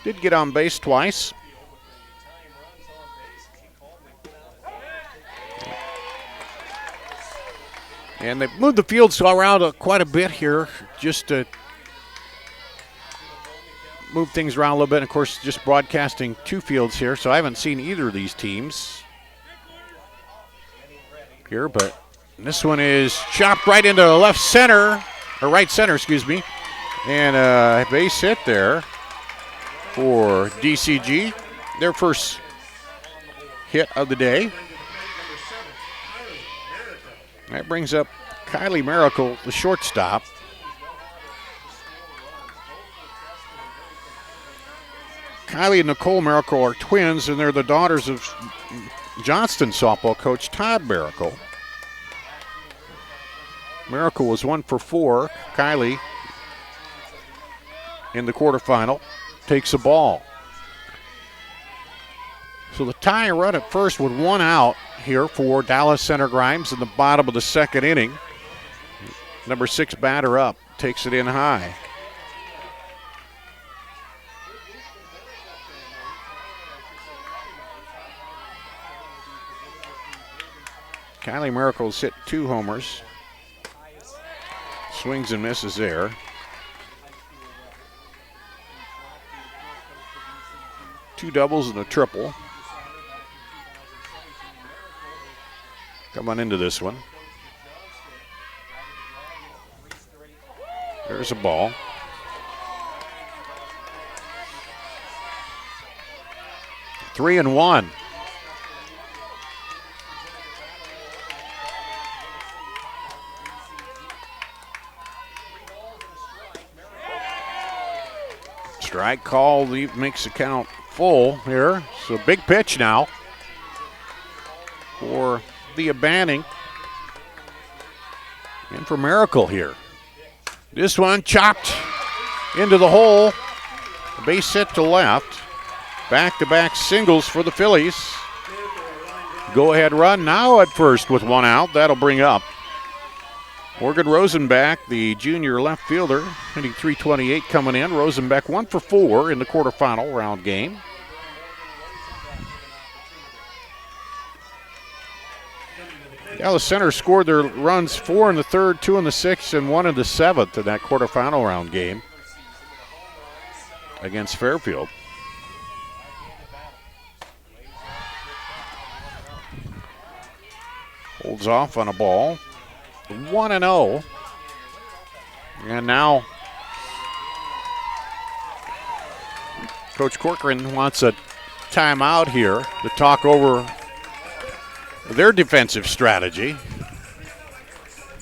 Speaker 12: did get on base twice. And they've moved the fields around quite a bit here just to move things around a little bit. And of course, just broadcasting 2 fields here, so I haven't seen either of these teams here, but this one is chopped right into left center, or right center, excuse me. And a base hit there for DCG, their first hit of the day. That brings up Kylie Miracle, the shortstop. Kylie and Nicole Miracle are twins, and they're the daughters of Johnston softball coach Todd Miracle. Miracle was 1 for 4. Kylie in the quarterfinal takes a ball. So the tie run at first with 1 out here for Dallas Center Grimes in the bottom of the second inning. Number 6 batter up, takes it in high. Kylie Miracle's hit 2 homers. Swings and misses there. Two doubles and a triple. Come on into this one. There's a ball. Three and one. Strike call makes the count full here. So big pitch now for the Banning and for Miracle here. This one chopped into the hole. Base hit to left. Back-to-back singles for the Phillies. Go-ahead run now at first with 1 out. That'll bring up Morgan Rosenbach, the junior left fielder, hitting .328 coming in. Rosenbach 1 for 4 in the quarterfinal round game. Dallas Center scored their runs 4 in the third, 2 in the sixth, and 1 in the seventh in that quarterfinal round game against Fairfield. Holds off on a ball. 1-0. And now Coach Corcoran wants a timeout here to talk over their defensive strategy.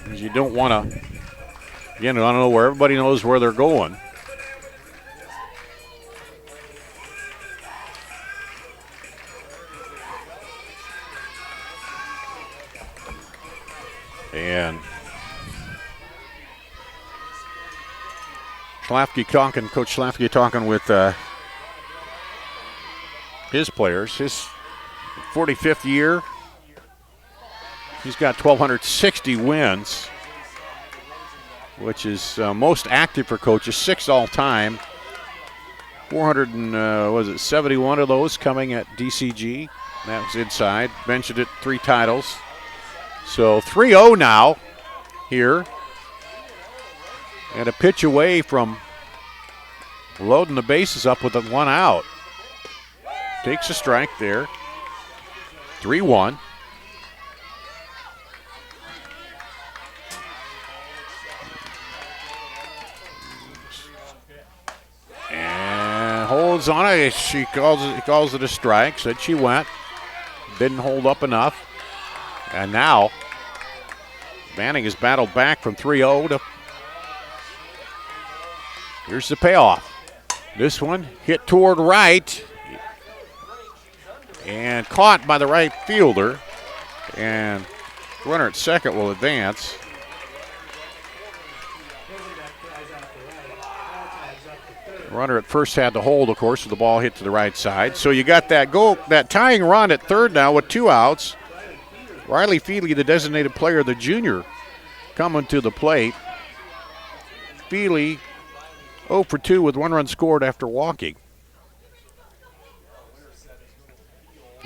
Speaker 12: Because you don't want to, again, I don't know where everybody knows where they're going. And Coach Schlafke talking with his players. His 45th year. He's got 1,260 wins, which is most active for coaches, 6 all time. 471 of those coming at DCG. That was inside. Mentioned it, 3 titles. So 3-0 now here. And a pitch away from loading the bases up with a 1 out. Takes a strike there. 3-1. And holds on it. He calls it a strike. Said she went. Didn't hold up enough. And now Manning has battled back from 3-0 to. Here's the payoff. This one hit toward right and caught by the right fielder. And runner at second will advance. Runner at first had to hold, of course, with the ball hit to the right side. So you got that goal, that tying run at third now with 2 outs. Riley Feely, the designated player, the junior, coming to the plate. Feely 0 for 2 with 1 run scored after walking.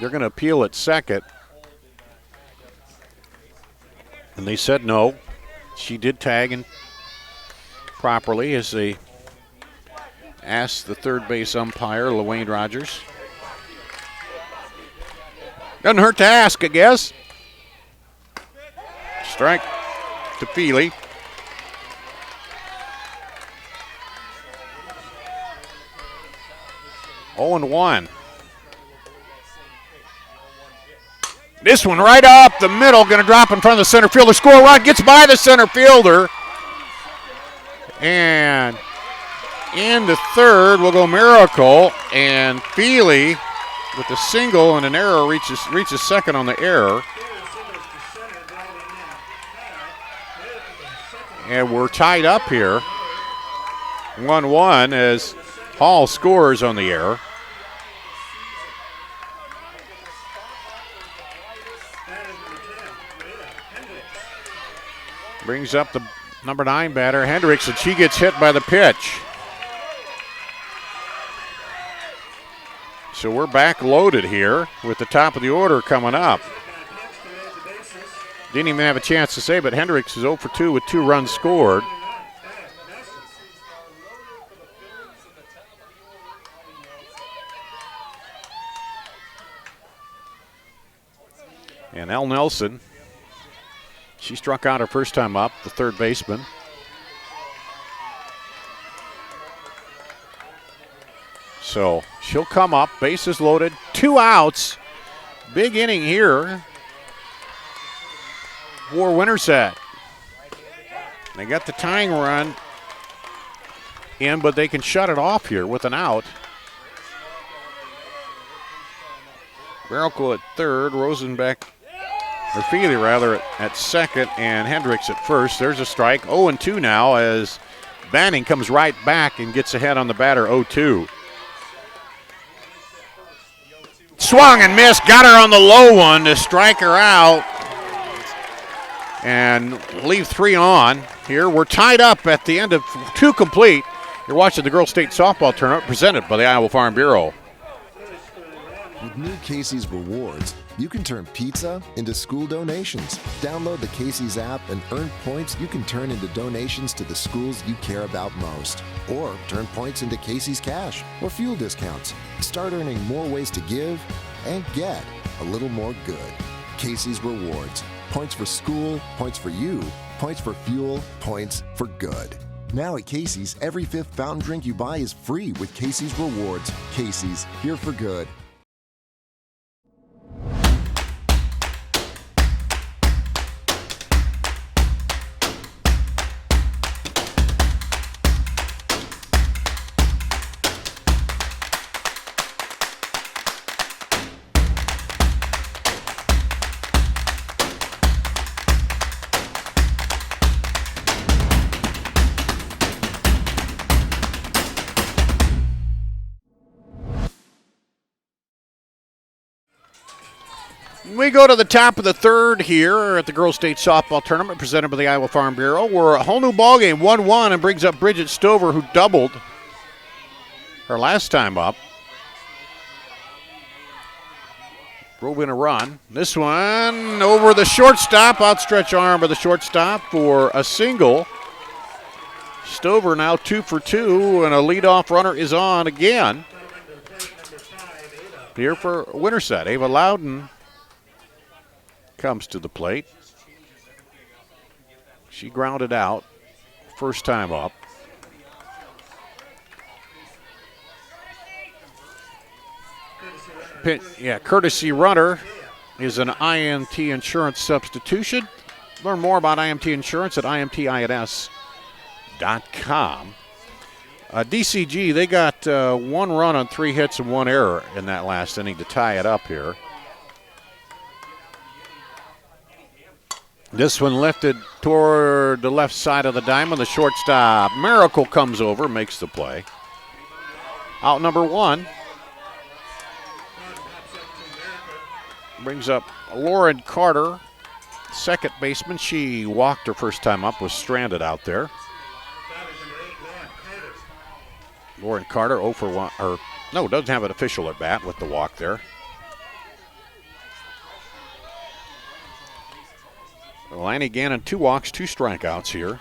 Speaker 12: They're going to appeal at second. And they said no. She did tag and properly as they asked the third base umpire, LaWayne Rogers. Doesn't hurt to ask, I guess. Strike to Feely. Oh and 1. This one right up the middle, going to drop in front of the center fielder. Score run, gets by the center fielder. And into third will go Miracle. And Feely with a single and an error reaches second on the error. And we're tied up here. 1-1 as Hall scores on the error. Brings up the number 9 batter, Hendricks, and she gets hit by the pitch. So we're back loaded here with the top of the order coming up. Didn't even have a chance to say, but Hendricks is 0 for 2 with 2 runs scored. And Elle Nelson, she struck out her first time up, the third baseman. So she'll come up, bases loaded, 2 outs. Big inning here for Winterset. They got the tying run in, but they can shut it off here with an out. Miracle at third, Rosenbeck, or Feely rather, at second, and Hendricks at first. There's a strike. 0-2 now as Banning comes right back and gets ahead on the batter, 0-2. Swung and missed, got her on the low one to strike her out and leave 3 on. Here we're tied up at the end of 2 complete. You're watching the Girls State Softball Tournament presented by the Iowa Farm Bureau.
Speaker 3: With new Casey's Rewards, you can turn pizza into school donations. Download the Casey's app and earn points you can turn into donations to the schools you care about most. Or turn points into Casey's Cash or fuel discounts. Start earning more ways to give and get a little more good. Casey's Rewards. Points for school, points for you, points for fuel, points for good. Now at Casey's, every 5th fountain drink you buy is free with Casey's Rewards. Casey's, here for good.
Speaker 12: We go to the top of the third here at the Girls State Softball Tournament presented by the Iowa Farm Bureau. We're a whole new ballgame, 1-1, and brings up Bridget Stover, who doubled her last time up. Drove in a run. This one over the shortstop, outstretched arm of the shortstop for a single. Stover now 2 for 2, and a leadoff runner is on again. Here for Winterset, Ava Loudon comes to the plate. She grounded out first time up. Courtesy runner is an IMT insurance substitution. Learn more about IMT insurance at imtins.com. DCG, they got 1 run on 3 hits and 1 error in that last inning to tie it up here. This one lifted toward the left side of the diamond. The shortstop, Miracle, comes over, makes the play. Out number 1. Brings up Lauren Carter, second baseman. She walked her first time up, was stranded out there. Lauren Carter 0 for 1, or no, doesn't have an official at bat with the walk there. Lanny Gannon, 2 walks, 2 strikeouts here.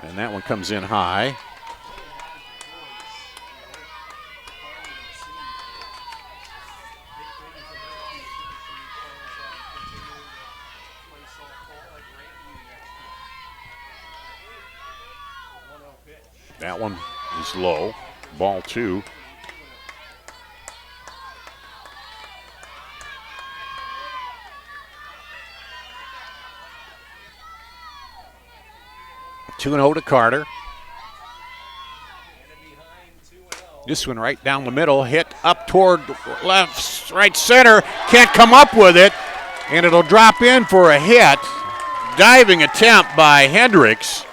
Speaker 12: And that one comes in high. That one is low. Ball 2. Two and 0 to Carter. This one right down the middle, hit up toward left, right center. Can't come up with it, and it'll drop in for a hit. Diving attempt by Hendricks.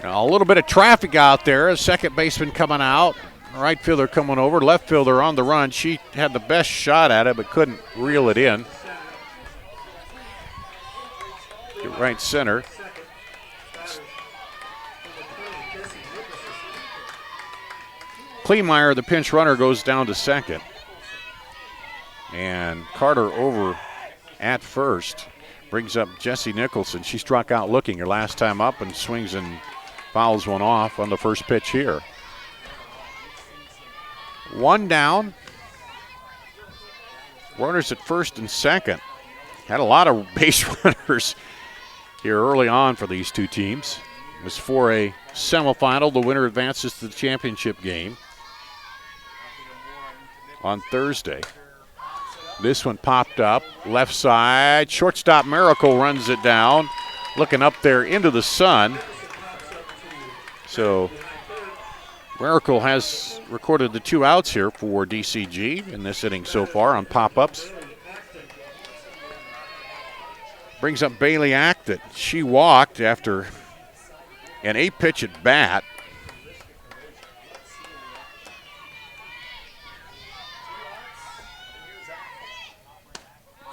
Speaker 12: A little bit of traffic out there. A second baseman coming out. Right fielder coming over. Left fielder on the run. She had the best shot at it, but couldn't reel it in. Right center. Kleemeyer, the pinch runner, goes down to second. And Carter over at first. Brings up Jessie Nicholson. She struck out looking her last time up and swings and fouls one off on the first pitch here. 1 down. Runners at first and second. Had a lot of base runners here early on for these two teams. It was for a semifinal. The winner advances to the championship game on Thursday. This one popped up, left side. Shortstop Miracle runs it down, looking up there into the sun. So Miracle has recorded the 2 outs here for DCG in this inning so far on pop-ups. Brings up Bailey Ack that she walked after an 8-pitch at bat.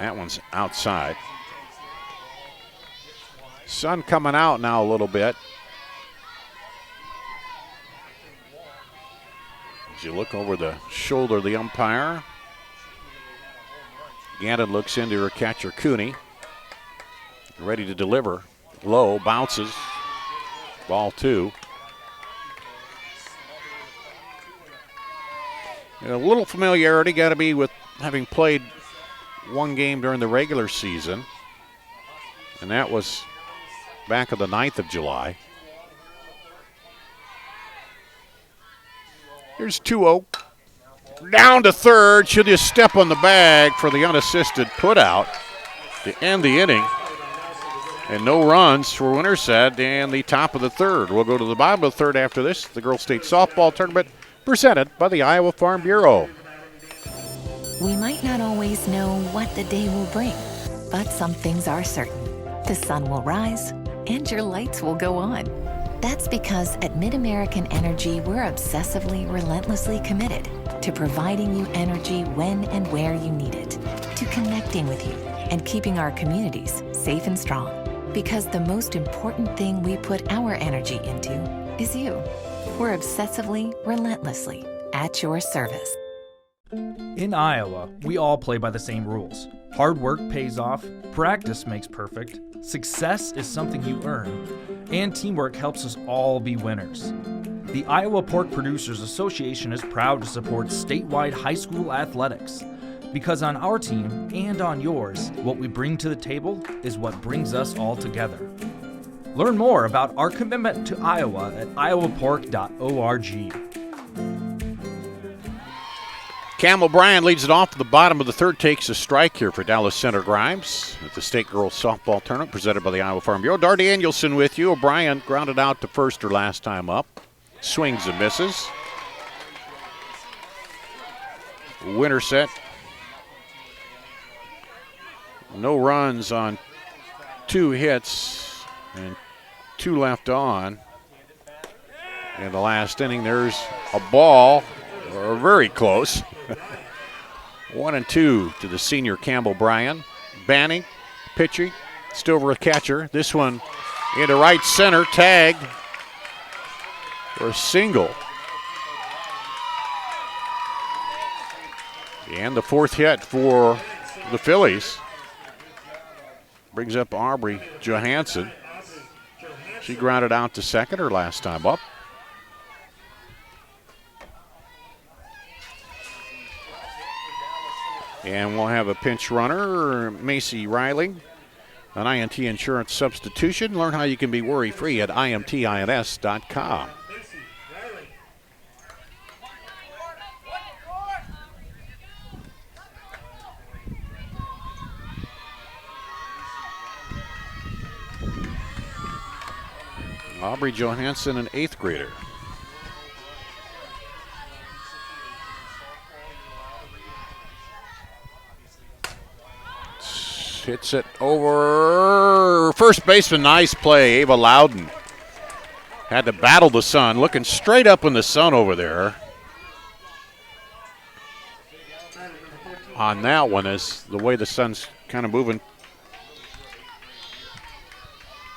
Speaker 12: That one's outside. Sun coming out now a little bit. As you look over the shoulder of the umpire, Gannon looks into her catcher, Cooney. Ready to deliver. Low, bounces. Ball 2. And a little familiarity got to be with having played 1 game during the regular season, and that was back on the 9th of July. Here's 2-0. Down to third. She'll just step on the bag for the unassisted putout to end the inning. And no runs for Winterset in the top of the third. We'll go to the bottom of the third after this. The Girls State Softball Tournament presented by the Iowa Farm Bureau.
Speaker 11: We might not always know what the day will bring, but some things are certain. The sun will rise and your lights will go on. That's because at MidAmerican Energy, we're obsessively, relentlessly committed to providing you energy when and where you need it, to connecting with you and keeping our communities safe and strong. Because the most important thing we put our energy into is you. We're obsessively, relentlessly at your service.
Speaker 8: In Iowa, we all play by the same rules. Hard work pays off, practice makes perfect, success is something you earn, and teamwork helps us all be winners. The Iowa Pork Producers Association is proud to support statewide high school athletics. Because on our team and on yours, what we bring to the table is what brings us all together. Learn more about our commitment to Iowa at iowapork.org.
Speaker 12: Campbell Bryan leads it off to the bottom of the third, takes a strike here for Dallas Center Grimes at the State Girls Softball Tournament presented by the Iowa Farm Bureau. Dar Danielson with you. O'Brien grounded out to first her last time up. Swings and misses. Winterset. No runs on 2 hits and 2 left on. In the last inning, there's a ball, or very close. 1-2 to the senior Campbell Bryan. Banning, pitching, still over a catcher. This one into right center, tagged for a single. And the 4th hit for the Phillies. Brings up Aubrey Johansson. She grounded out to second her last time up. And we'll have a pinch runner, Macy Riley, an INT insurance substitution. Learn how you can be worry-free at imtins.com. Aubrey Johansson, an 8th grader. Hits it over first baseman. Nice play. Ava Loudon had to battle the sun, looking straight up in the sun over there. On that one, is the way the sun's kind of moving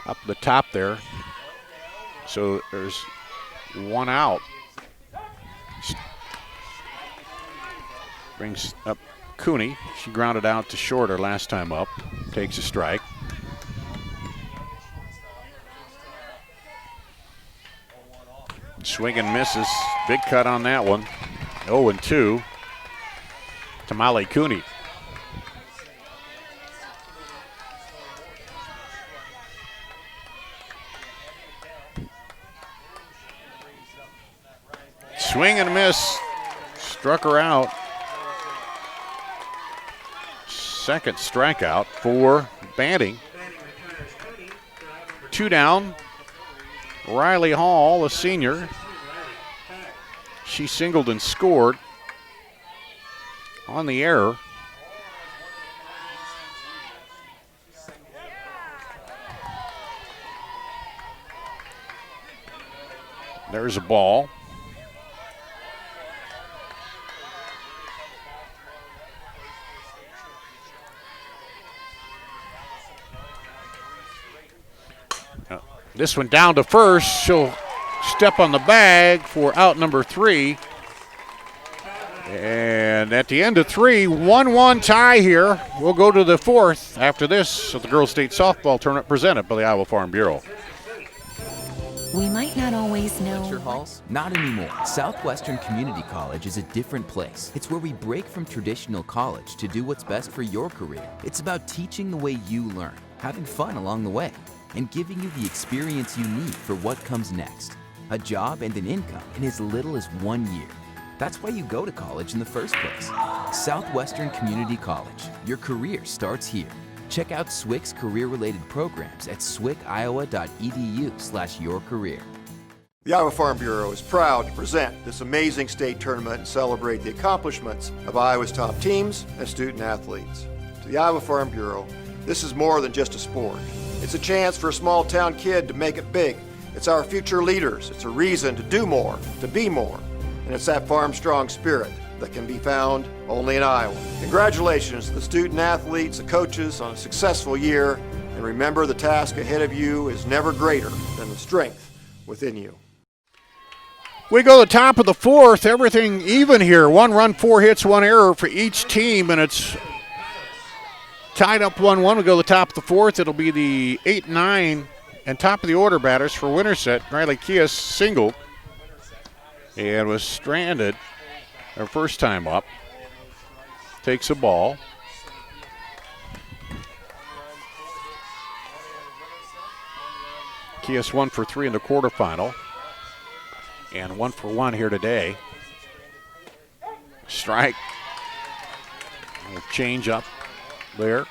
Speaker 12: up the top there. So there's 1 out. Brings up Cooney. She grounded out to short her last time up. Takes a strike. Swing and misses. Big cut on that one. 0-2. Tamale Cooney. Swing and a miss. Struck her out. Second strikeout for Banting. 2 down. Riley Hall, a senior. She singled and scored on the error. There's a ball. This one down to first. She'll step on the bag for out number 3. And at the end of 3, 1-1 tie here. We'll go to the 4th after this of the Girls State Softball Tournament presented by the Iowa Farm Bureau.
Speaker 11: We might not always know.
Speaker 9: Lecture halls? Not anymore. Southwestern Community College is a different place. It's where we break from traditional college to do what's best for your career. It's about teaching the way you learn, having fun along the way, and giving you the experience you need for what comes next. A job and an income in as little as 1 year. That's why you go to college in the first place. Southwestern Community College. Your career starts here. Check out SWIC's career-related programs at swiciowa.edu/yourcareer.
Speaker 10: The Iowa Farm Bureau is proud to present this amazing state tournament and celebrate the accomplishments of Iowa's top teams and student athletes. To the Iowa Farm Bureau, this is more than just a sport. It's a chance for a small town kid to make it big. It's our future leaders. It's a reason to do more, to be more. And it's that farm strong spirit that can be found only in Iowa. Congratulations to the student athletes, the coaches on a successful year. And remember, the task ahead of you is never greater than the strength within you.
Speaker 12: We go to the top of the 4th. Everything even here. 1 run, 4 hits, 1 error for each team, and it's tied up 1-1. We go to the top of the 4th. It'll be the 8-9 and top of the order batters for Winterset. Riley Kias singled and was stranded her first time up. Takes a ball. Kias 1 for 3 in the quarterfinal and 1 for 1 here today. Strike. We'll change up there.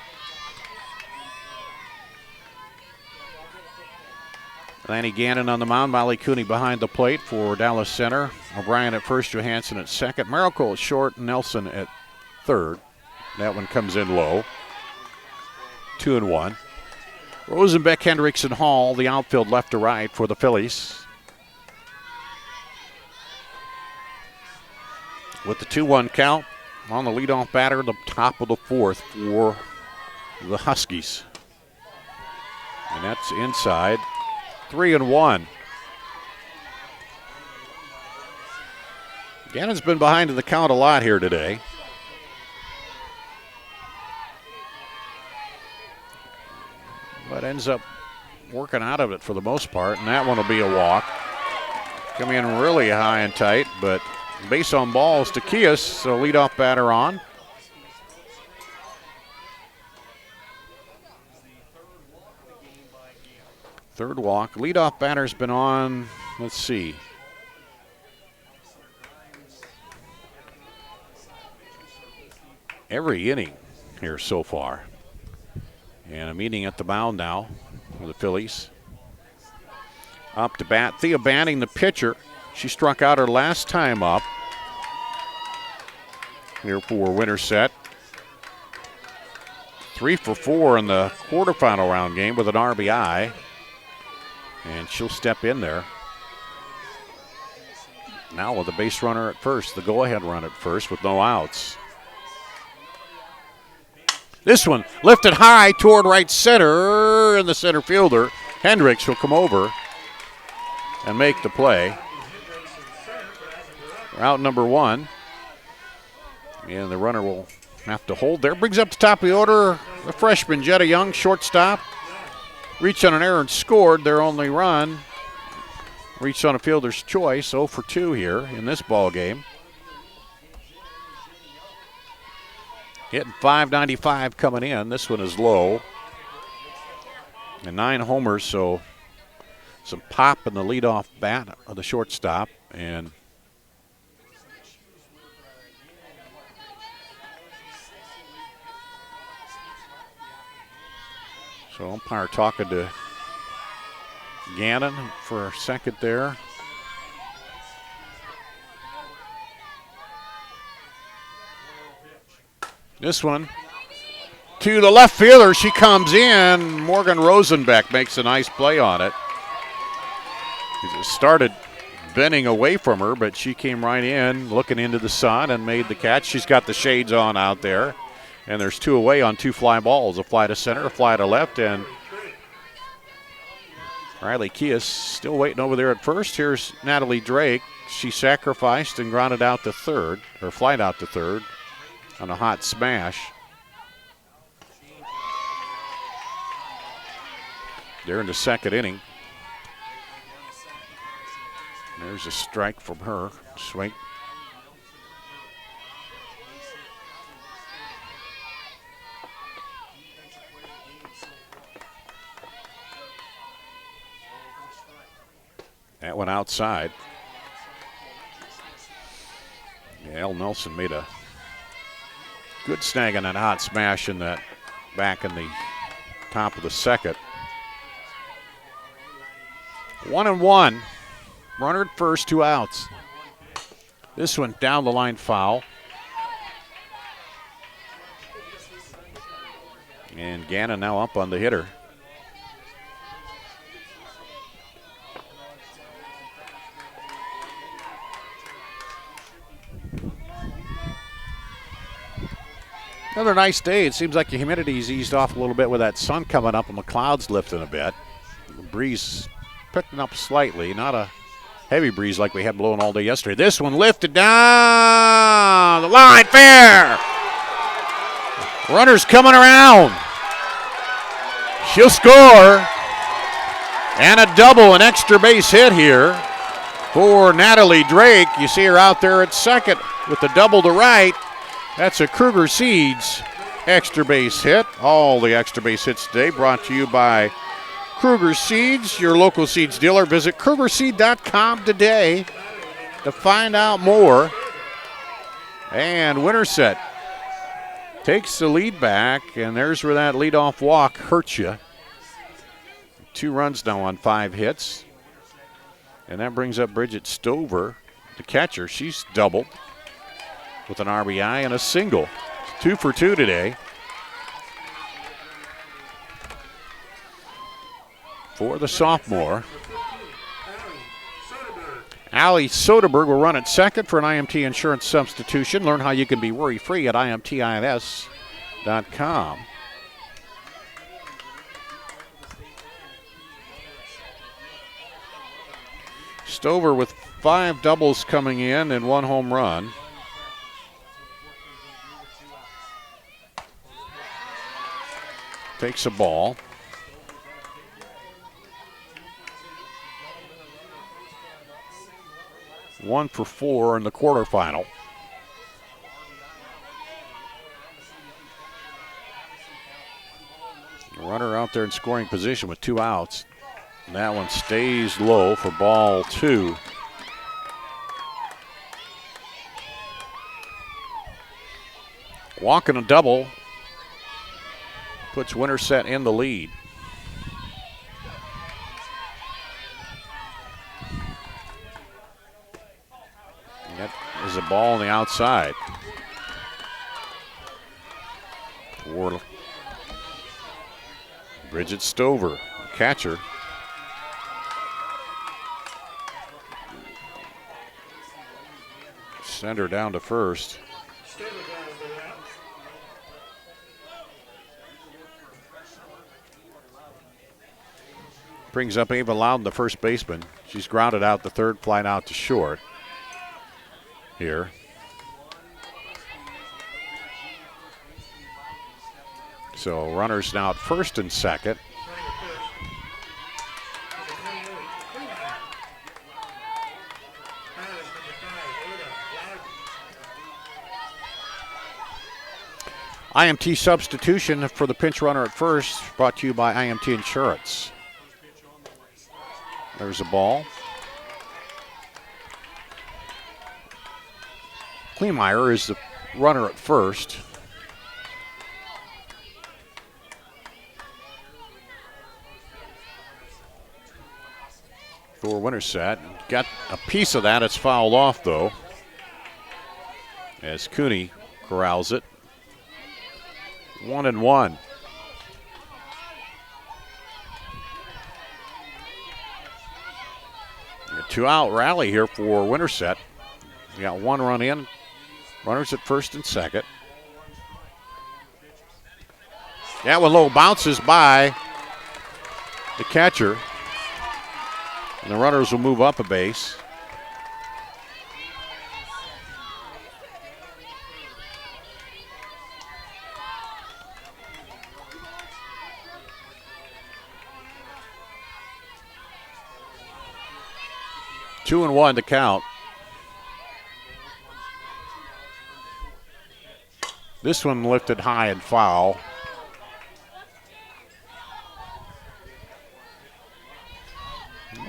Speaker 12: Lanny Gannon on the mound. Molly Cooney behind the plate for Dallas Center. O'Brien at first, Johansson at second. Miracle at short, Nelson at third. That one comes in low. 2-1. Rosenbeck, Hendricks, and Hall, the outfield left to right for the Phillies. With the 2-1 count on the leadoff batter, the top of the fourth for the Huskies. And that's inside. 3-1. Gannon's been behind in the count a lot here today. But ends up working out of it for the most part, and that one will be a walk. Coming in really high and tight, but base on balls to Kias, so leadoff batter on. Third walk. Leadoff batter's been on, let's see. Every inning here so far. And a meeting at the mound now for the Phillies. Up to bat. Thea Banning, the pitcher. She struck out her last time up here for Winterset. 3 for 4 in the quarterfinal round game with an RBI. And she'll step in there. Now with a base runner at first, the go-ahead run at first with no outs. This one lifted high toward right center, and the center fielder, Hendricks, will come over and make the play. Route number 1. And the runner will have to hold there. Brings up the top of the order, the freshman, Jetta Young, shortstop. Reached on an error and scored their only run. Reached on a fielder's choice, 0 for 2 here in this ball game. Hitting .595 coming in. This one is low. And 9 homers, so some pop in the leadoff bat of the shortstop. And so umpire talking to Gannon for a second there. This one to the left fielder. She comes in. Morgan Rosenbeck makes a nice play on it. It started bending away from her, but she came right in, looking into the sun, and made the catch. She's got the shades on out there. And there's 2 away on 2 fly balls. A fly to center, a fly to left, and Riley Kias still waiting over there at first. Here's Natalie Drake. She sacrificed and grounded out to third, or flied out to third on a hot smash. They're in the second inning. There's a strike from her. Swing. That went outside. Al Nelson made a good snag on that hot smash in that back in the top of the second. 1-1. Runner at first, 2 outs. This one down the line foul. And Gannon now up on the hitter. Another nice day. It seems like the humidity's eased off a little bit with that sun coming up and the clouds lifting a bit. The breeze picking up slightly, not a heavy breeze like we had blowing all day yesterday. This one lifted down the line, fair. Runner's coming around. She'll score. And a double, an extra base hit here for Natalie Drake. You see her out there at second with the double to right. That's a Kruger Seeds extra base hit. All the extra base hits today brought to you by Kruger Seeds, your local seeds dealer. Visit KrugerSeed.com today to find out more. And Winterset takes the lead back, and there's where that leadoff walk hurts you. 2 runs now on 5 hits. And that brings up Bridget Stover, the catcher. She's doubled with an RBI and a single. 2 for 2 today. For the sophomore. Allie Soderberg will run at second for an IMT insurance substitution. Learn how you can be worry-free at imtins.com. Stover with 5 doubles coming in and 1 home run. Takes a ball. One for 4 in the quarterfinal. Runner out there in scoring position with 2 outs. And that one stays low for ball 2. Walking a double puts Winterset in the lead. And that is a ball on the outside. For Bridget Stover, catcher. Send her down to first. Brings up Ava Loudon, the first baseman. She's grounded out the third, flying out to short here. So runners now at first and second. IMT substitution for the pinch runner at first, brought to you by IMT Insurance. There's a ball. Kleemeyer is the runner at first. For Winterset. Got a piece of that. It's fouled off, though, as Cooney corrals it. 1-1. A 2-out rally here for Winterset. We got 1 run in. Runners at first and second. That one low bounces by the catcher. And the runners will move up a base. Two and 1 to count. This one lifted high and foul.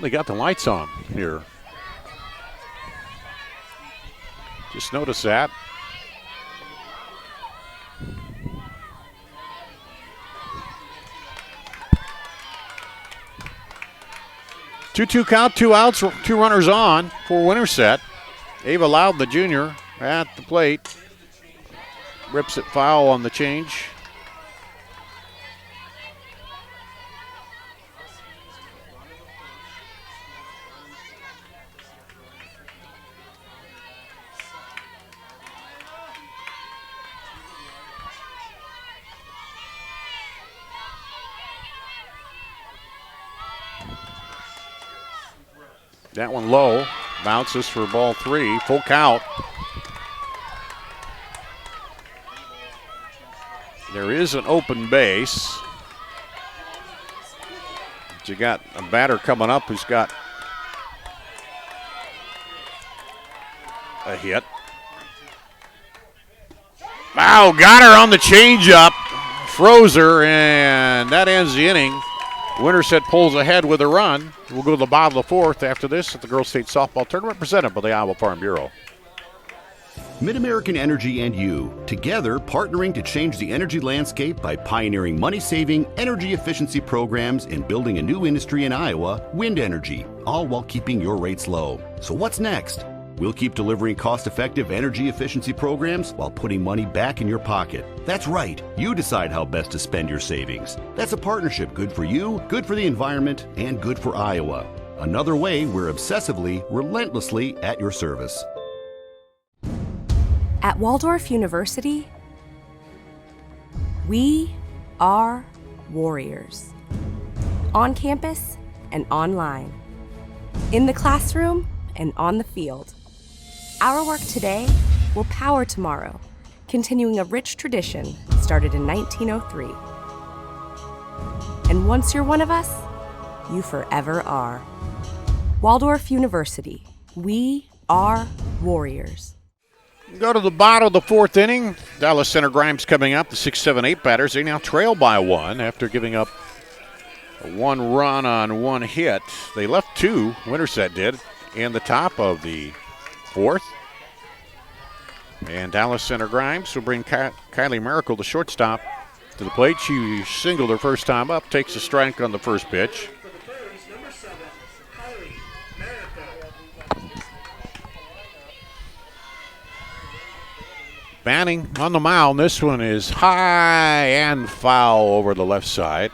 Speaker 12: They got the lights on here. Just notice that. Two count, 2 outs, 2 runners on for Winterset. Ava Loud, the junior, at the plate. Rips it foul on the change. That one low, bounces for ball 3, full count. There is an open base. But you got a batter coming up who's got a hit. Wow, got her on the changeup, froze her, and that ends the inning. Winterset pulls ahead with a run. We'll go to the bottom of the 4th after this at the Girls State Softball Tournament presented by the Iowa Farm Bureau.
Speaker 1: Mid-American Energy and you, together partnering to change the energy landscape by pioneering money-saving, energy efficiency programs and building a new industry in Iowa, wind energy, all while keeping your rates low. So what's next? We'll keep delivering cost-effective energy efficiency programs while putting money back in your pocket. That's right. You decide how best to spend your savings. That's a partnership good for you, good for the environment, and good for Iowa. Another way we're obsessively, relentlessly at your service.
Speaker 7: At Waldorf University, we are warriors. On campus and online. In the classroom and on the field. Our work today will power tomorrow, continuing a rich tradition started in 1903. And once you're one of us, you forever are. Waldorf University, we are warriors.
Speaker 12: Go to the bottom of the fourth inning. Dallas Center Grimes coming up. The 6-7-8 batters, they now trail by one after giving up one run on one hit. They left two, Winterset did, in the top of the fourth. And Dallas Center Grimes will bring Kylie Miracle, the shortstop, to the plate. She singled her first time up, takes a strike on the first pitch. Banning on the mound. This one is high and foul over the left side.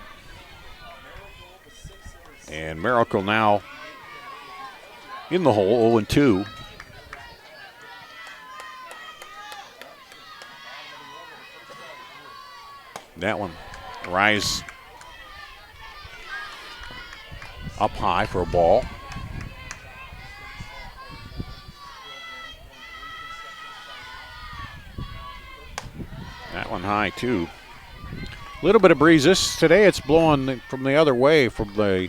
Speaker 12: And Miracle now in the hole, 0-2. That one rise up high for a ball. That one high too. A little bit of breeze. Today it's blowing from the other way, from the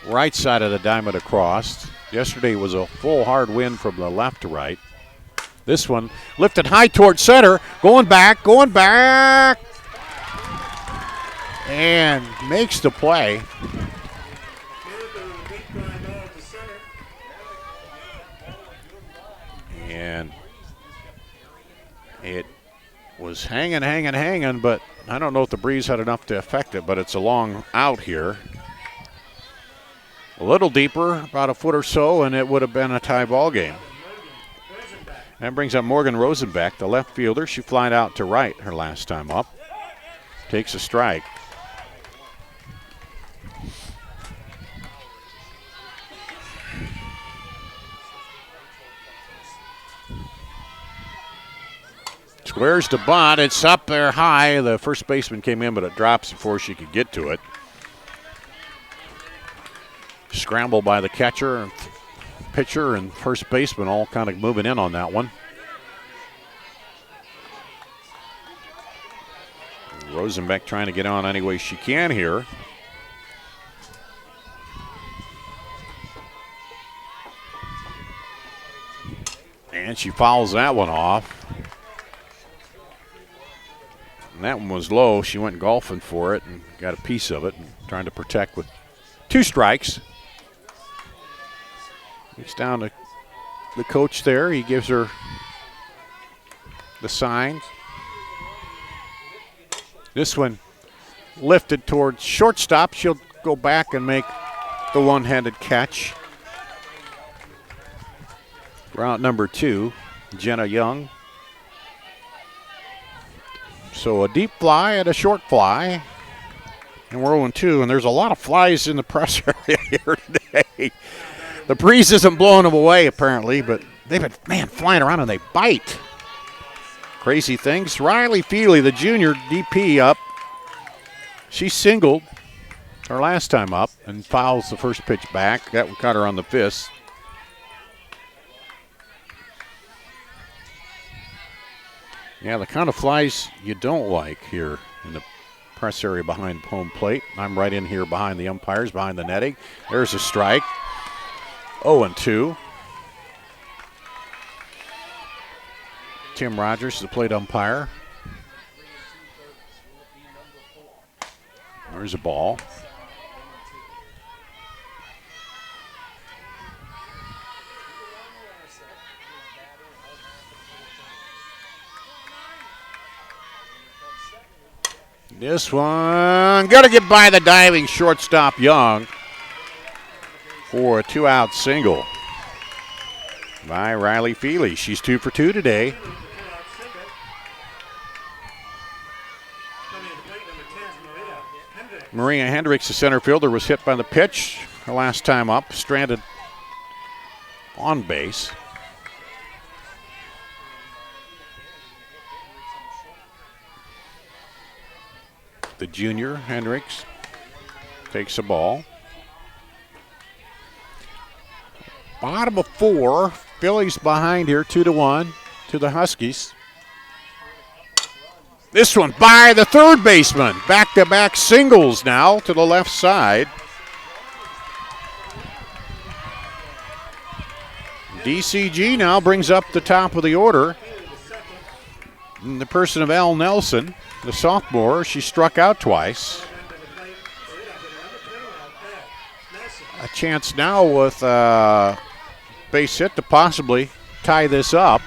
Speaker 12: right side of the diamond across. Yesterday was a full hard wind from the left to right. This one lifted high towards center, going back, and makes the play. And it was hanging, but I don't know if the breeze had enough to affect it, but it's a long out here. A little deeper, about a foot or so, and it would have been a tie ball game. That brings up Morgan Rosenbeck, the left fielder. She flied out to right her last time up. Takes a strike. Squares to bunt. It's up there high. The first baseman came in, but it drops before she could get to it. Scramble by the catcher and pitcher and first baseman all kind of moving in on that one. Rosenbeck trying to get on any way she can here. And she fouls that one off. And that one was low. She went golfing for it and got a piece of it and trying to protect with 2 strikes. It's down to the coach there. He gives her the sign. This one lifted towards shortstop. She'll go back and make the one-handed catch. Route number 2, Jenna Young. So a deep fly and a short fly. And we're 0-2, and there's a lot of flies in the press area here today. The breeze isn't blowing them away, apparently, but they've been, flying around and they bite. Crazy things. Riley Feely, the junior DP, up. She singled her last time up and fouls the first pitch back. That one caught her on the fist. Yeah, the kind of flies you don't like here in the press area behind home plate. I'm right in here behind the umpires, behind the netting. There's a strike. 0-2. Tim Rogers, the plate umpire. There's a ball. This one got to get by the diving shortstop Young for a 2-out single by Riley Feely. She's 2 for 2 today. Maria Hendricks, the center fielder, was hit by the pitch her last time up, stranded on base. The junior, Hendricks, takes the ball. Bottom of 4, Phillies behind here, 2-1 to the Huskies. This one by the third baseman. Back-to-back singles now to the left side. DCG now brings up the top of the order. In the person of Elle Nelson, the sophomore. She struck out twice. A chance now with base hit to possibly tie this up.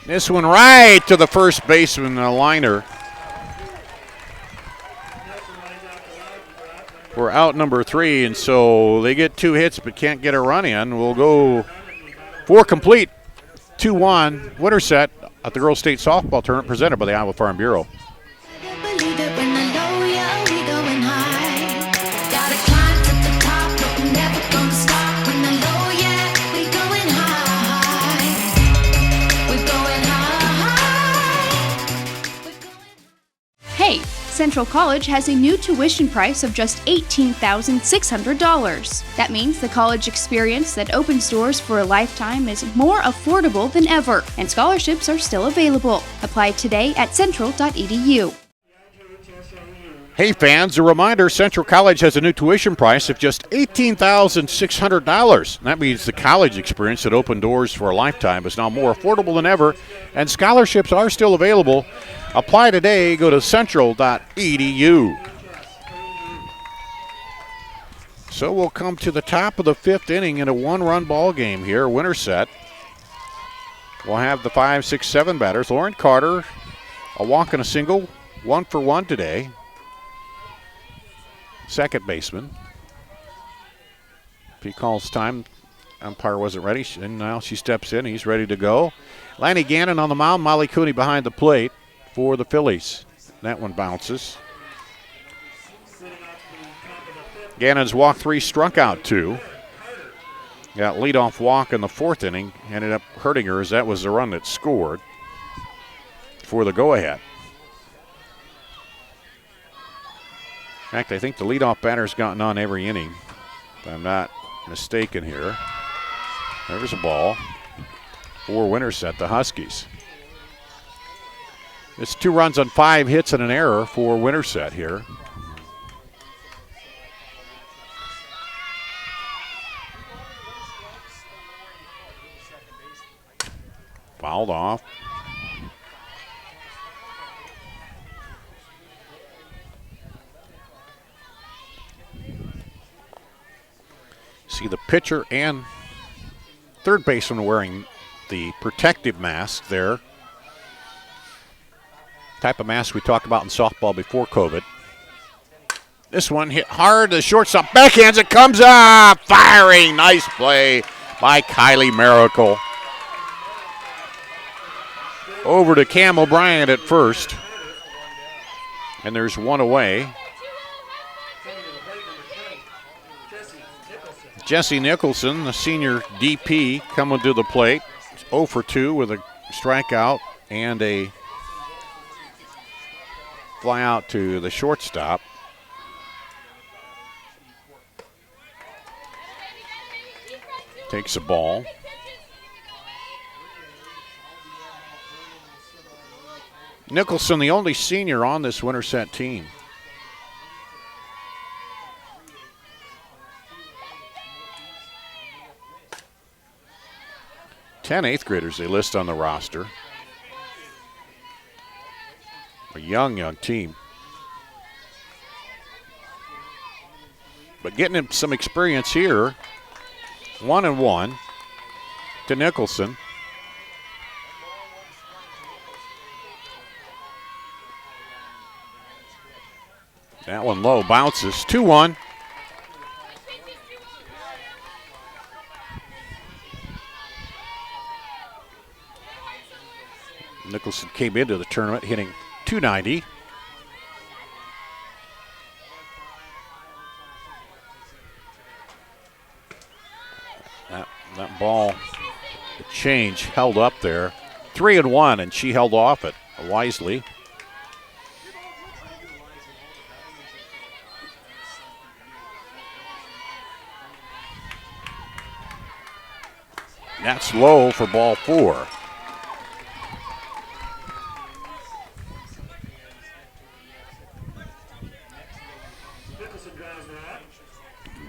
Speaker 12: This one right to the first baseman, a liner. We're out number 3, and so they get 2 hits but can't get a run in. We'll go 4 complete, 2-1 Winterset at the Girls State Softball Tournament presented by the Iowa Farm Bureau.
Speaker 2: Hey, Central College has a new tuition price of just $18,600. That means the college experience that opens doors for a lifetime is more affordable than ever, and scholarships are still available. Apply today at central.edu.
Speaker 12: Hey fans, a reminder, Central College has a new tuition price of just $18,600. That means the college experience that opened doors for a lifetime is now more affordable than ever, and scholarships are still available. Apply today. Go to central.edu. So we'll come to the top of the 5th inning in a 1-run ball game here. Winterset will have the 5, 6, 7 batters. Lauren Carter, a walk and a single, 1 for 1 today. Second baseman. If he calls time, umpire wasn't ready, and now she steps in. He's ready to go. Lanny Gannon on the mound. Molly Cooney behind the plate for the Phillies. That one bounces. Gannon's walked 3, struck out 2. Got leadoff walk in the 4th inning. Ended up hurting her as that was the run that scored for the go-ahead. In fact, I think the leadoff batter's gotten on every inning, if I'm not mistaken here. There's a ball for Winterset, the Huskies. It's 2 runs on 5 hits and an error for Winterset here. Fouled off. See the pitcher and third baseman wearing the protective mask there. Type of mask we talked about in softball before COVID. This one hit hard. The shortstop backhands. It comes up. Firing. Nice play by Kylie Miracle. Over to Cam O'Brien at first. And there's one away. Jesse Nicholson, the senior DP, coming to the plate. 0 for 2 with a strikeout and a fly out to the shortstop. Takes the ball. Nicholson, the only senior on this Winterset team. Ten eighth graders they list on the roster. A young team. But getting him some experience here. 1-1 to Nicholson. That one low, bounces. 2-1. Nicholson came into the tournament hitting .290. That ball, the change held up there. 3-1, and she held off it wisely. That's low for ball 4.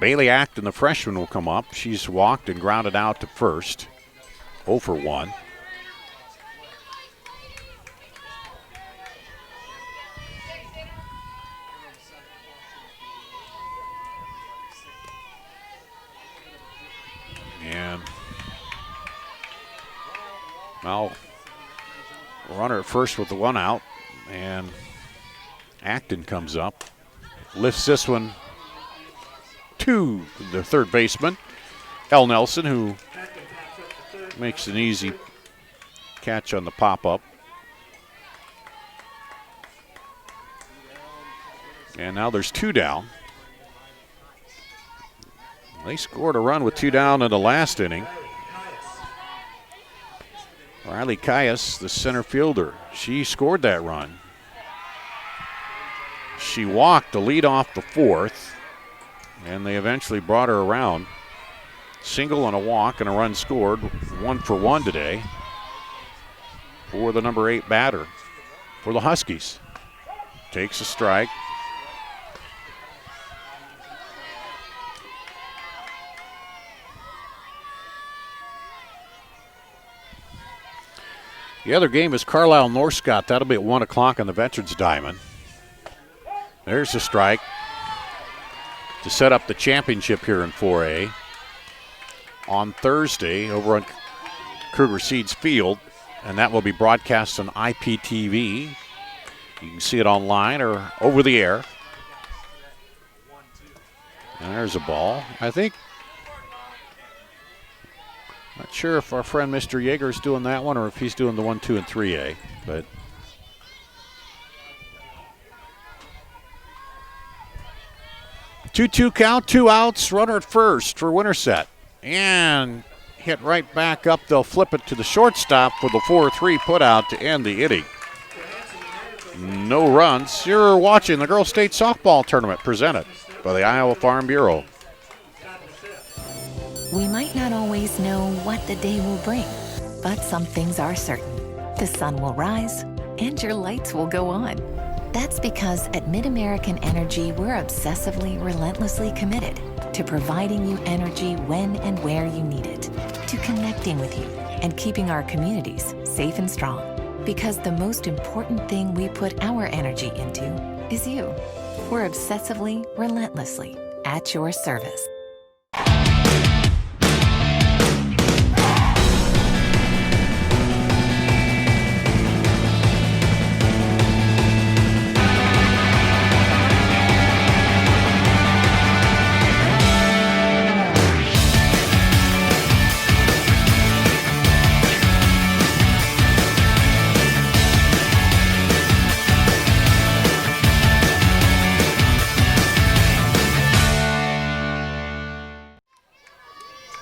Speaker 12: Bailey Acton, the freshman, will come up. She's walked and grounded out to first. 0 for 1. And now runner at first with the 1 out, and Acton comes up, lifts this one to the third baseman, L. Nelson, who makes an easy catch on the pop-up. And now there's 2 down. They scored a run with 2 down in the last inning. Riley Caius, the center fielder, she scored that run. She walked to lead off the 4th, and they eventually brought her around. Single and a walk and a run scored. 1 for 1 today for the number 8 batter for the Huskies. Takes a strike. The other game is Carlisle-Northcott. That'll be at 1 o'clock on the Veterans Diamond. There's the strike to set up the championship here in 4A on Thursday over on Kruger Seeds Field, and that will be broadcast on IPTV. You can see it online or over the air. And there's a ball. Not sure if our friend Mr. Yeager is doing that one or if he's doing the 1, 2, and 3A, but 2-2 count, 2 outs, runner at first for Winterset. And hit right back up. They'll flip it to the shortstop for the 4-3 putout to end the inning. No runs. You're watching the Girls State Softball Tournament presented by the Iowa Farm Bureau.
Speaker 11: We might not always know what the day will bring, but some things are certain. The sun will rise and your lights will go on. That's because at MidAmerican Energy, we're obsessively, relentlessly committed to providing you energy when and where you need it, to connecting with you and keeping our communities safe and strong. Because the most important thing we put our energy into is you. We're obsessively, relentlessly at your service.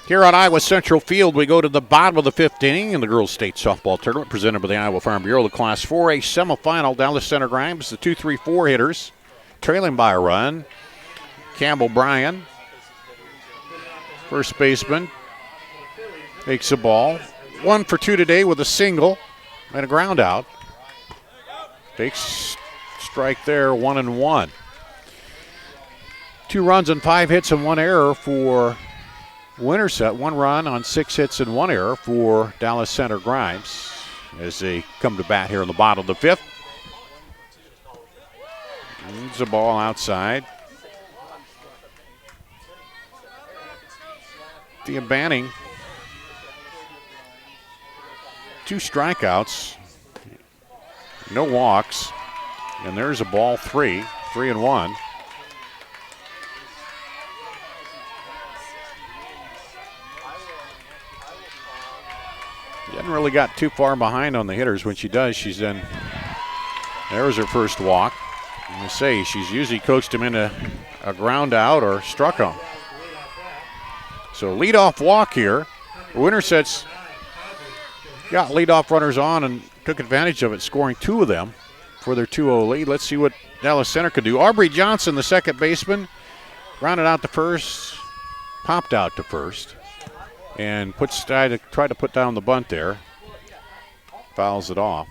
Speaker 12: Here on Iowa Central Field, we go to the bottom of the 5th inning in the Girls State Softball Tournament presented by the Iowa Farm Bureau. The Class 4A semifinal. Dallas Center Grimes, the 2-3-4 hitters, trailing by a run. Campbell Bryan, first baseman, takes the ball. 1 for 2 today with a single and a ground out. Takes strike there, 1-1. 2 runs and 5 hits and 1 error for Winterset. 1 run on 6 hits and 1 error for Dallas Center Grimes as they come to bat here in the bottom of the 5th. There's a ball outside. Thea Banning, 2 strikeouts, no walks, and there's a ball 3-1. She hasn't really got too far behind on the hitters. When she does, she's then, there's her first walk. And I say, she's usually coached him into a ground out or struck him. So leadoff walk here. Winterset's got leadoff runners on and took advantage of it, scoring 2 of them for their 2-0 lead. Let's see what Dallas Center could do. Aubrey Johnson, the second baseman, grounded out to first, popped out to first, and tried to put down the bunt there. Fouls it off.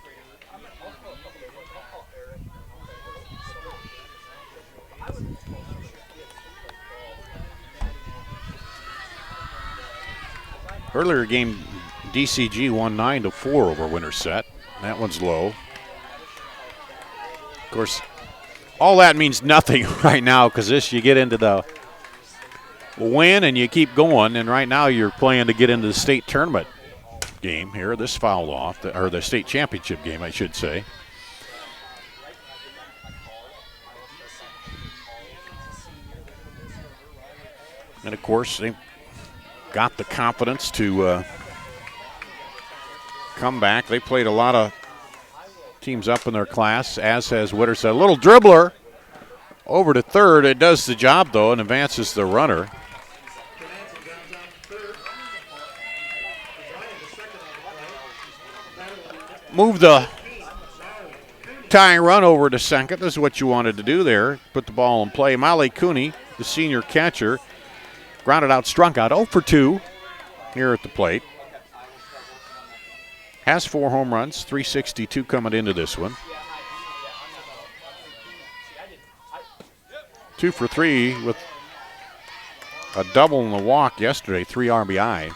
Speaker 12: Earlier game, DCG won 9-4 over Winterset. That one's low. Of course, all that means nothing right now because you get into the win and you keep going, and right now you're playing to get into the state tournament game here. This fouled off, or the state championship game, I should say. And of course, they got the confidence to come back. They played a lot of teams up in their class, as has Winterset. A little dribbler over to third. It does the job, though, and advances the runner. Move the tying run over to second. This is what you wanted to do there. Put the ball in play. Molly Cooney, the senior catcher, grounded out, struck out 0 for 2 here at the plate. Has 4 home runs, 362 coming into this one. 2 for 3 with a double in the walk yesterday, 3 RBI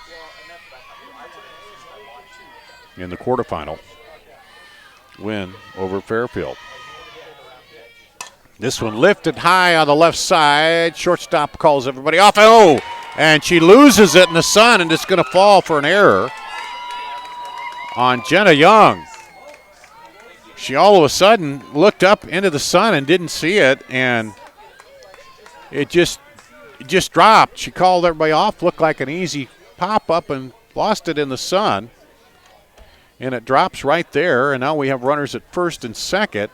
Speaker 12: in the quarterfinal win over Fairfield. This one lifted high on the left side. Shortstop calls everybody off. Oh, and she loses it in the sun, and it's going to fall for an error on Jenna Young. She all of a sudden looked up into the sun and didn't see it, and it just dropped. She called everybody off, looked like an easy pop-up, and lost it in the sun. And it drops right there, and now we have runners at first and second.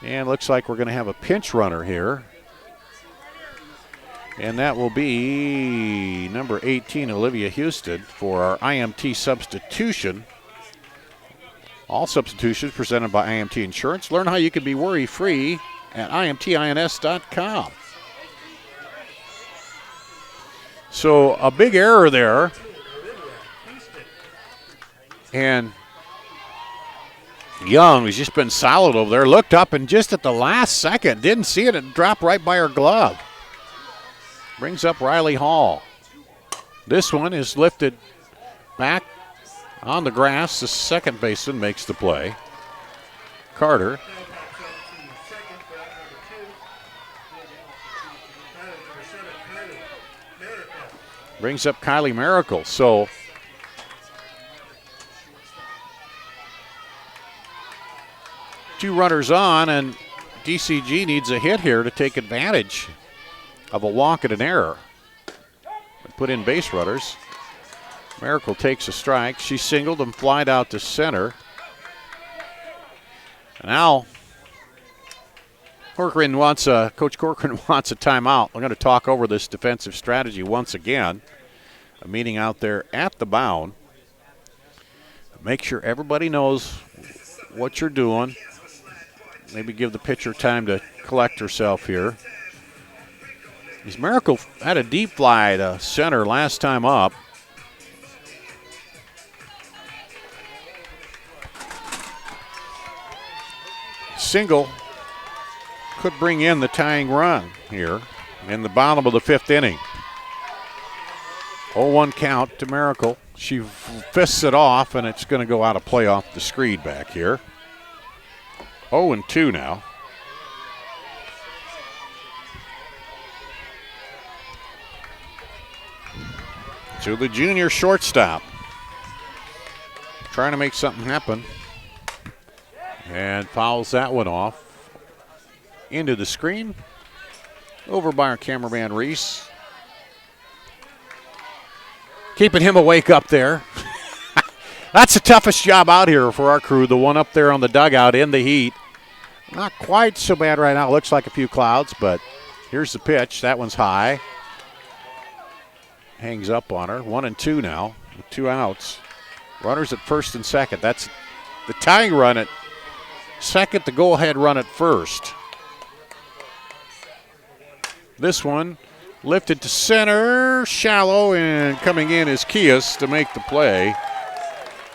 Speaker 12: And looks like we're going to have a pinch runner here. And that will be number 18, Olivia Houston, for our IMT substitution. All substitutions presented by IMT Insurance. Learn how you can be worry-free at imtins.com. So a big error there. And Young, who's just been solid over there, looked up and just at the last second didn't see it and dropped right by her glove. Brings up Riley Hall. This one is lifted back on the grass. The second baseman makes the play. Carter. Brings up Kylie Miracle. So two runners on, and DCG needs a hit here to take advantage of a walk and an error. Put in base runners. Miracle takes a strike. She singled and flied out to center. Now, Coach Corcoran wants a timeout. We're going to talk over this defensive strategy once again. A meeting out there at the mound. Make sure everybody knows what you're doing. Maybe give the pitcher time to collect herself here. This Miracle had a deep fly to center last time up. Single could bring in the tying run here in the bottom of the fifth inning. 0-1 count to Miracle. She fists it off, and it's going to go out of play off the screen back here. 0-2 now. To the junior shortstop. Trying to make something happen. And fouls that one off. Into the screen. Over by our cameraman, Reese. Keeping him awake up there. That's the toughest job out here for our crew, the one up there on the dugout in the heat. Not quite so bad right now. Looks like a few clouds, but here's the pitch. That one's high. Hangs up on her. 1-2 now with 2 outs. Runners at first and second. That's the tying run at second, the go-ahead run at first. This one lifted to center, shallow, and coming in is Kias to make the play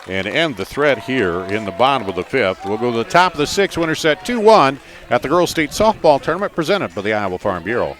Speaker 12: and end the threat here in the bottom of the 5th. We'll go to the top of the 6th, Winterset 2-1 at the Girls State Softball Tournament presented by the Iowa Farm Bureau.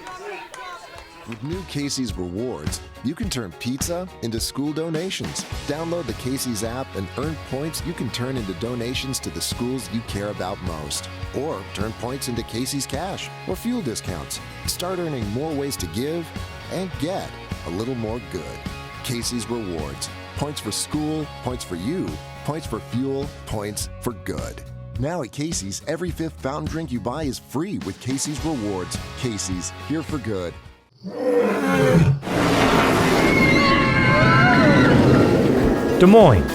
Speaker 3: With new Casey's Rewards, you can turn pizza into school donations. Download the Casey's app and earn points you can turn into donations to the schools you care about most. Or turn points into Casey's Cash or fuel discounts. Start earning more ways to give and get a little more good. Casey's Rewards. Points for school, points for you, points for fuel, points for good. Now at Casey's, every 5th fountain drink you buy is free with Casey's Rewards. Casey's, here for good.
Speaker 5: Des Moines.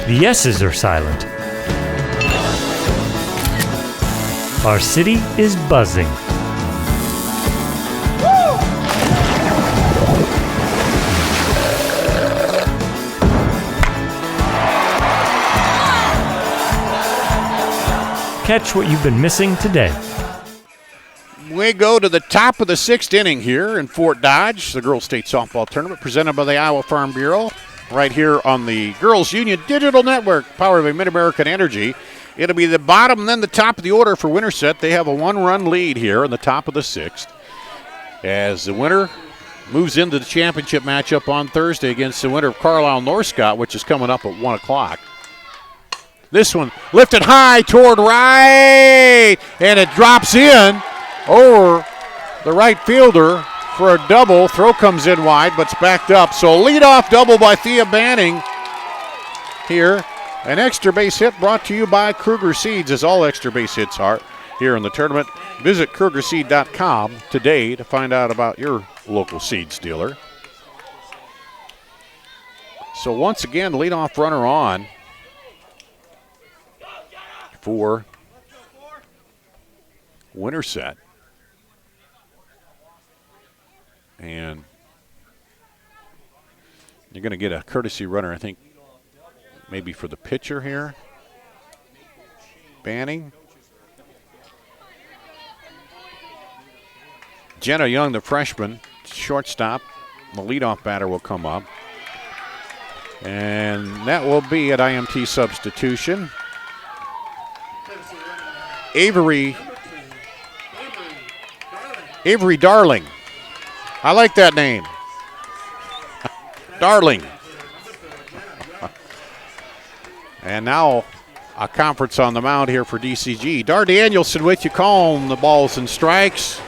Speaker 5: The S's are silent. Our city is buzzing. Catch what you've been missing today.
Speaker 12: We go to the top of the 6th inning here in Fort Dodge, the Girls State Softball Tournament presented by the Iowa Farm Bureau, right here on the Girls Union Digital Network, powered by Mid-American Energy. It'll be the bottom and then the top of the order for Winterset. They have a 1-run lead here in the top of the 6th as the winner moves into the championship matchup on Thursday against the winner of Carlisle North Scott, which is coming up at 1 o'clock. This one lifted high toward right, and it drops in over the right fielder for a double. Throw comes in wide, but it's backed up. So leadoff double by Thea Banning here. An extra base hit brought to you by Kruger Seeds, as all extra base hits are here in the tournament. Visit KrugerSeed.com today to find out about your local seeds dealer. So once again, leadoff runner on for Winterset. And you're going to get a courtesy runner, I think, maybe for the pitcher here. Banning. Jenna Young, the freshman, shortstop. The leadoff batter will come up. And that will be at IMT substitution. Avery Darling. I like that name. Darling. And now a conference on the mound here for DCG. Dar Danielson with you calling the balls and strikes.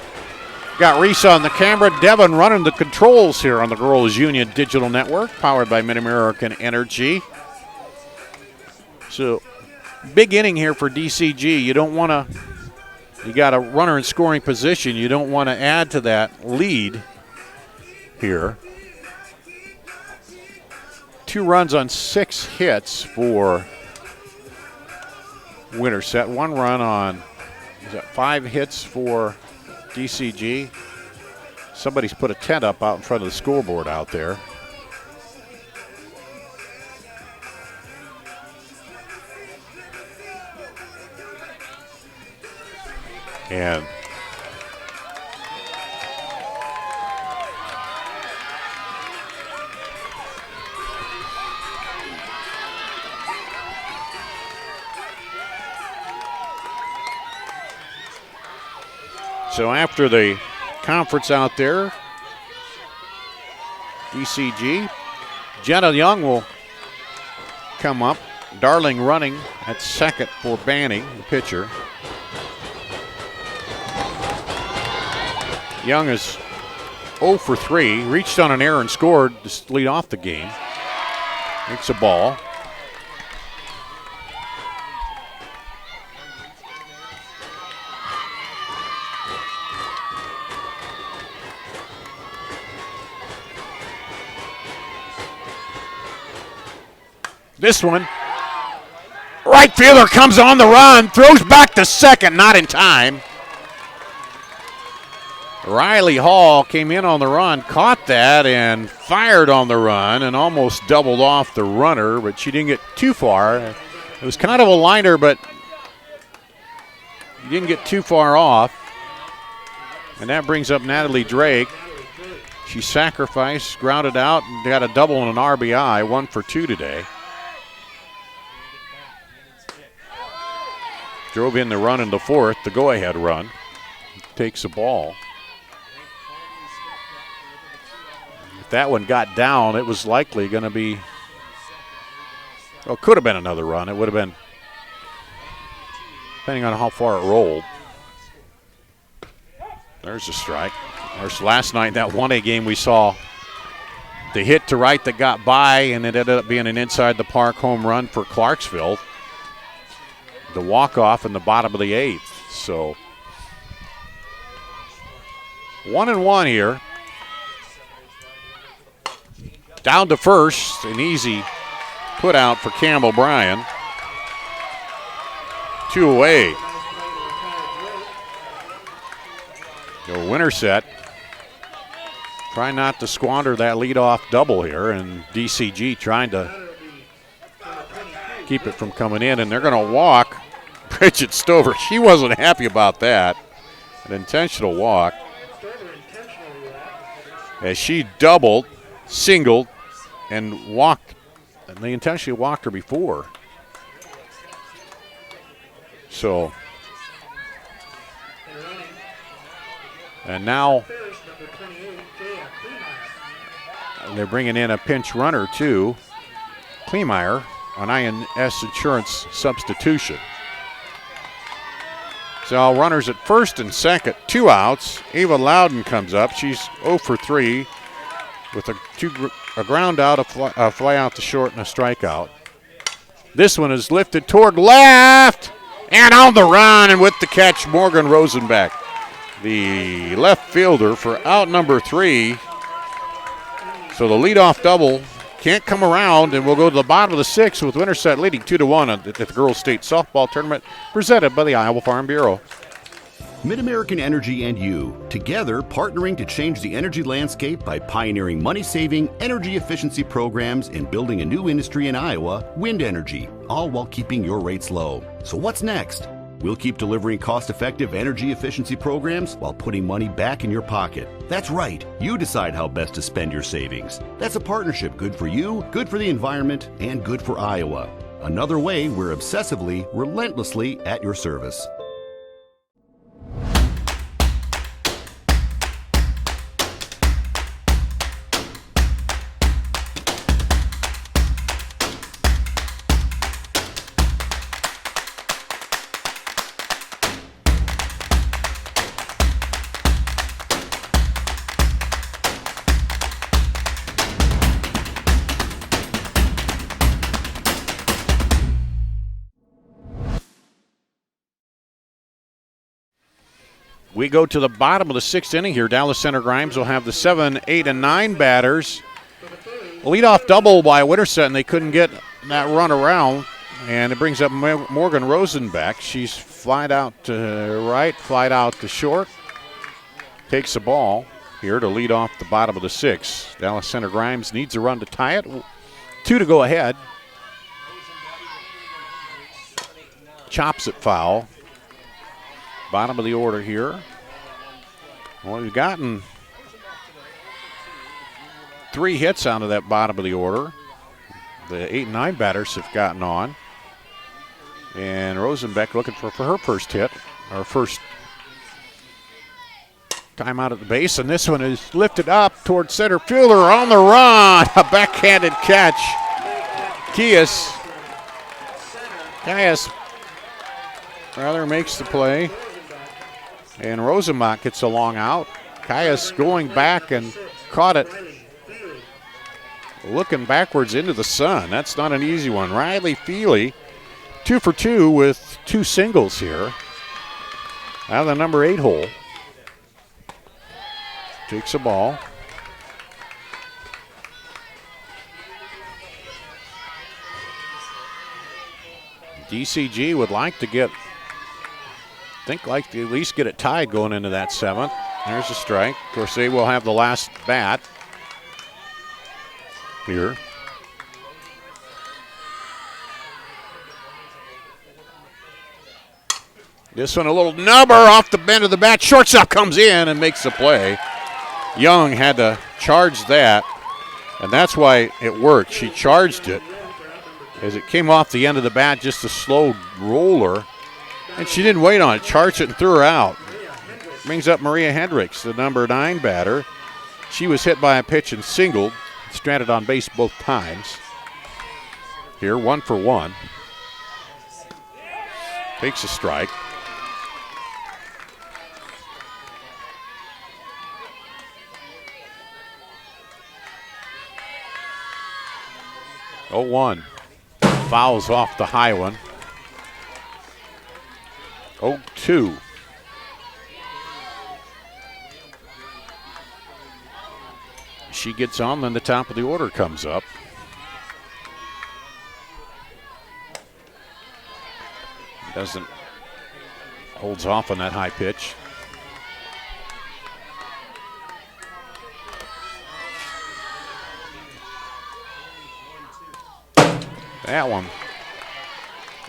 Speaker 12: Got Risa on the camera. Devin running the controls here on the Girls Union Digital Network, powered by Mid-American Energy. So, big inning here for DCG. You don't want to, you got a runner in scoring position. You don't want to add to that lead here. 2 runs on 6 hits for Winterset. 1 run on, 5 hits for DCG. Somebody's put a tent up out in front of the scoreboard out there. And so after the conference out there, DCG, Jenna Young will come up. Darling running at second for Banning, the pitcher. Young is 0 for 3, reached on an error and scored to lead off the game. Makes a ball. This one, right fielder comes on the run, throws back to second, not in time. Riley Hall came in on the run, caught that, and fired on the run and almost doubled off the runner, but she didn't get too far. It was kind of a liner, but you didn't get too far off. And that brings up Natalie Drake. She sacrificed, grounded out, and got a double and an RBI, 1 for 2 today. Drove in the run in the fourth, the go-ahead run. Takes the ball. If that one got down, it was likely going to be, well, it could have been another run. It would have been, depending on how far it rolled. There's a strike. There's last night, that 1A game, we saw the hit to right that got by, and it ended up being an inside the park home run for Clarksville. The walk-off in the bottom of the eighth. So 1-1 here. Down to first, an easy put out for Campbell Bryan. 2 away. Go Winterset. Try not to squander that leadoff double here, and DCG trying to keep it from coming in, and they're going to walk Bridget Stover. She wasn't happy about that. An intentional walk. As she doubled, singled, and walked. And they intentionally walked her before. So, and now they're bringing in a pinch runner too, Kleemeyer, on INS Insurance substitution. So runners at first and second, 2 outs. Ava Loudon comes up. She's 0 for 3 with a ground out, a fly out to short, and a strikeout. This one is lifted toward left, and on the run, and with the catch, Morgan Rosenbeck, the left fielder, for out number 3. So the leadoff double can't come around, and we'll go to the bottom of the 6th with Winterset leading 2-1 at the Girls State Softball Tournament presented by the Iowa Farm Bureau.
Speaker 1: MidAmerican Energy and you, together partnering to change the energy landscape by pioneering money-saving, energy efficiency programs and building a new industry in Iowa, wind energy, all while keeping your rates low. So what's next? We'll keep delivering cost-effective energy efficiency programs while putting money back in your pocket. That's right. You decide how best to spend your savings. That's a partnership good for you, good for the environment, and good for Iowa. Another way we're obsessively, relentlessly at your service.
Speaker 12: We go to the bottom of the 6th inning here. Dallas Center Grimes will have the 7, 8, and 9 batters. A leadoff double by Winterset, and they couldn't get that run around. And it brings up Morgan Rosenbeck. She's flied out to right, flied out to short. Takes the ball here to lead off the bottom of the 6th. Dallas Center Grimes needs a run to tie it. 2 to go ahead. Chops it foul. Bottom of the order here. Well, we've gotten 3 hits out of that bottom of the order. The 8 and 9 batters have gotten on. And Rosenbeck looking for her first hit, or first time out at the base. And this one is lifted up towards center fielder on the run. A backhanded catch. Kias rather makes the play. And Rosenbach gets a long out. Caius going back and caught it looking backwards into the sun. That's not an easy one. Riley Feely, 2 for 2 with 2 singles here out of the number 8 hole. Takes the ball. DCG would like to get, like to at least get it tied going into that 7th. There's a strike. Of course, they will have the last bat here. This one a little number off the bend of the bat. Shortstop comes in and makes the play. Young had to charge that, and that's why it worked. She charged it as it came off the end of the bat, just a slow roller, and she didn't wait on it. Charged it and threw her out. Brings up Maria Hendricks, the number 9 batter. She was hit by a pitch and singled, stranded on base both times. Here, 1 for 1. Takes a strike. Oh, 1. Fouls off the high one. 0-2. She gets on, then the top of the order comes up. Doesn't, holds off on that high pitch. That one,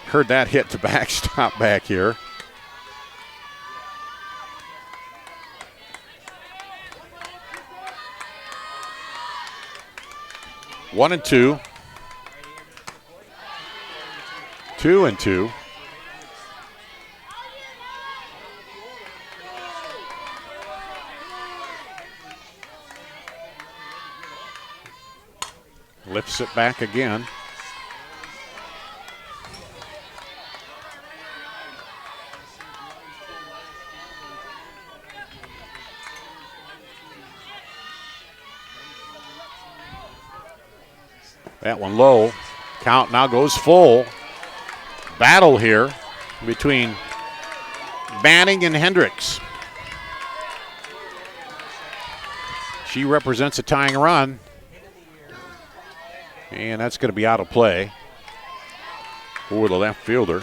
Speaker 12: heard that hit to backstop back here. One and two. 2-2. Lifts it back again. That one low. Count now goes full. Battle here between Banning and Hendricks. She represents a tying run. And that's going to be out of play for the left fielder.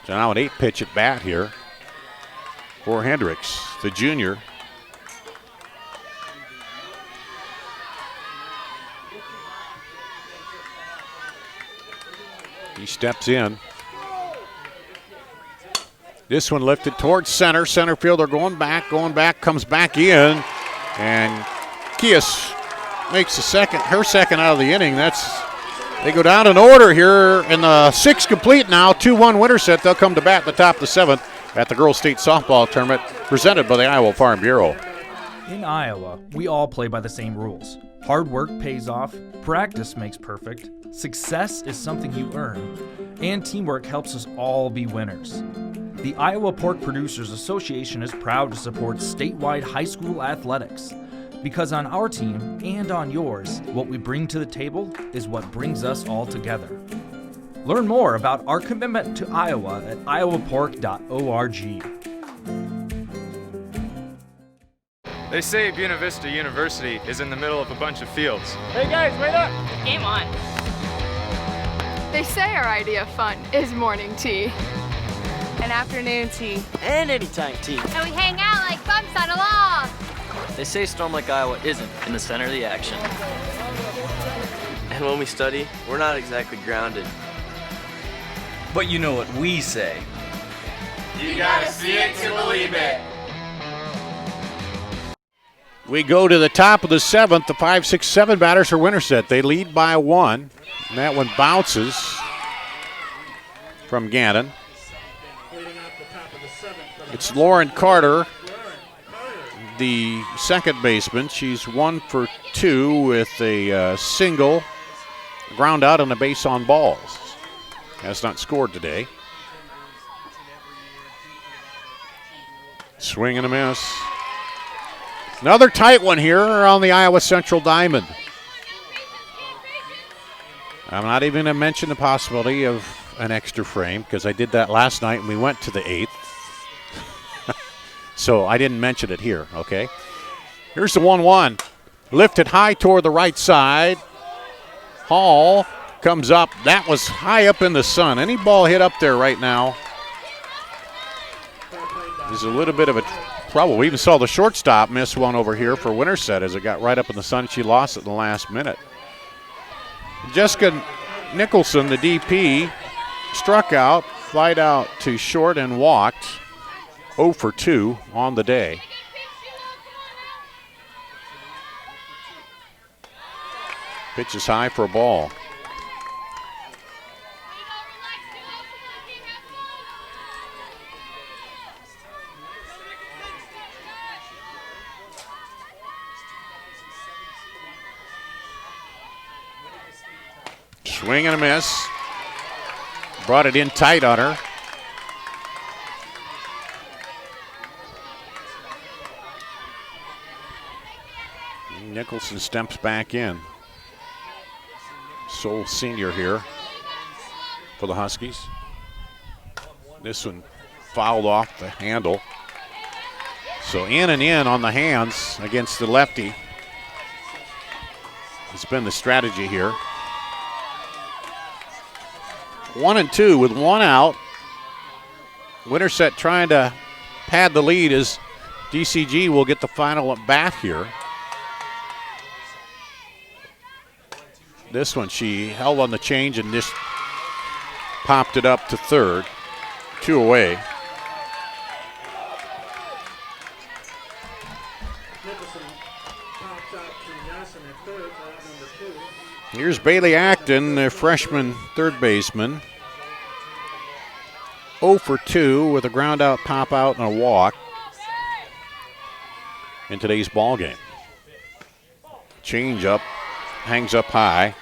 Speaker 12: So now an 8-pitch at bat here for Hendricks, the junior. He steps in. This one lifted towards center. Center fielder going back, comes back in. And Kias makes her second out of the inning. They go down in order here in the 6th complete now. 2-1 Winterset. They'll come to bat at the top of the 7th at the Girls State Softball Tournament presented by the Iowa Farm Bureau.
Speaker 8: In Iowa, we all play by the same rules. Hard work pays off, practice makes perfect, success is something you earn, and teamwork helps us all be winners. The Iowa Pork Producers Association is proud to support statewide high school athletics. Because on our team and on yours, what we bring to the table is what brings us all together. Learn more about our commitment to Iowa at iowapork.org.
Speaker 13: They say Buena Vista University is in the middle of a bunch of fields.
Speaker 16: Hey guys, wait up! Game on. They say our idea of fun is morning tea, and afternoon tea,
Speaker 14: and anytime tea.
Speaker 15: And we hang out like bumps on a log.
Speaker 14: They say Storm Lake, Iowa isn't in the center of the action.
Speaker 18: And when we study, we're not exactly grounded.
Speaker 19: But you know what we say.
Speaker 13: You gotta see it to believe it.
Speaker 12: We go to the top of the 7th. The 5, 6, 7 batters for Winterset. They lead by 1. And that one bounces from Gannon. It's Lauren Carter, the second baseman. She's 1 for 2 with a single, ground out, and a base on balls. Has not scored today. Swing and a miss. Another tight one here on the Iowa Central Diamond. I'm not even going to mention the possibility of an extra frame because I did that last night and we went to the 8th. So I didn't mention it here, okay? Here's the 1-1. Lifted high toward the right side. Hall comes up. That was high up in the sun. Any ball hit up there right now is a little bit of a trouble. We even saw the shortstop miss one over here for Winterset as it got right up in the sun. She lost it in the last minute. Jessica Nicholson, the DP, struck out, flied out to short and walked. 0 for 2 on the day. Pitch is high for a ball. Swing and a miss. Brought it in tight on her. Nicholson steps back in. Sole senior here for the Huskies. This one fouled off the handle. So in and in on the hands against the lefty. It's been the strategy here. 1-2 with one out. Winterset trying to pad the lead as DCG will get the final at bat here. This one she held on the change and just popped it up to third. 2 away. Here's Bailey Acton, the freshman third baseman. 0 for 2 with a ground out, pop out, and a walk in today's ball game. Change up, hangs up high.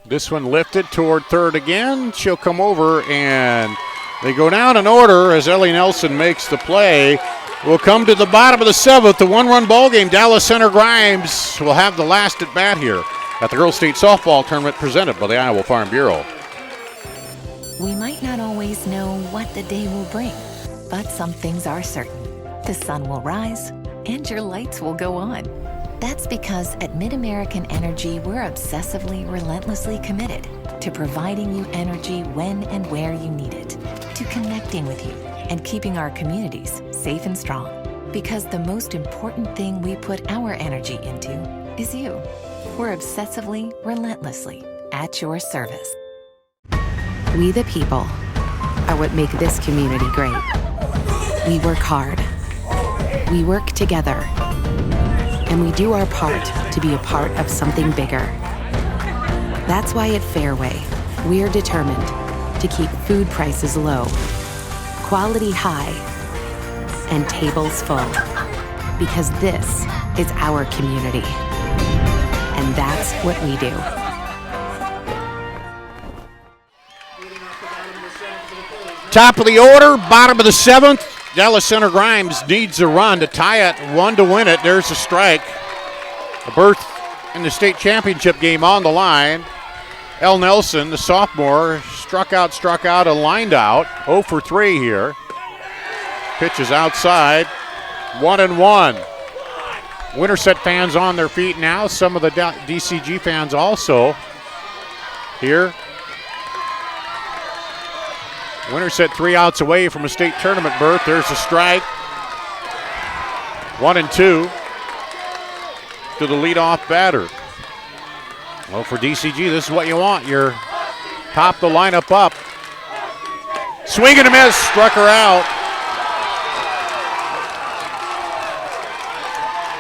Speaker 12: This one lifted toward third again. She'll come over and they go down in order as Ellie Nelson makes the play. We'll come to the bottom of the 7th, the 1-run ball game. Dallas Center Grimes will have the last at bat here at the Girls State Softball Tournament presented by the Iowa Farm Bureau.
Speaker 11: We might not always know what the day will bring, but some things are certain. The sun will rise and your lights will go on. That's because at MidAmerican Energy, we're obsessively, relentlessly committed to providing you energy when and where you need it, to connecting with you and keeping our communities safe and strong. Because the most important thing we put our energy into is you. We're obsessively, relentlessly at your service.
Speaker 6: We the people are what make this community great. We work hard. We work together. And we do our part to be a part of something bigger. That's why at Fairway, we're determined to keep food prices low, quality high, and tables full. Because this is our community. And that's what we do.
Speaker 12: Top of the order, bottom of the 7th. Dallas Center Grimes needs a run to tie it, 1 to win it. There's a strike. A berth in the state championship game on the line. Elle Nelson, the sophomore, struck out, and lined out. 0 for 3 here. Pitch is outside. 1-1. Winterset fans on their feet now. Some of the DCG fans also here. Winterset 3 outs away from a state tournament berth. There's a strike. 1-2 to the leadoff batter. Well, for DCG, this is what you want. You're top the lineup up. Swing and a miss, struck her out.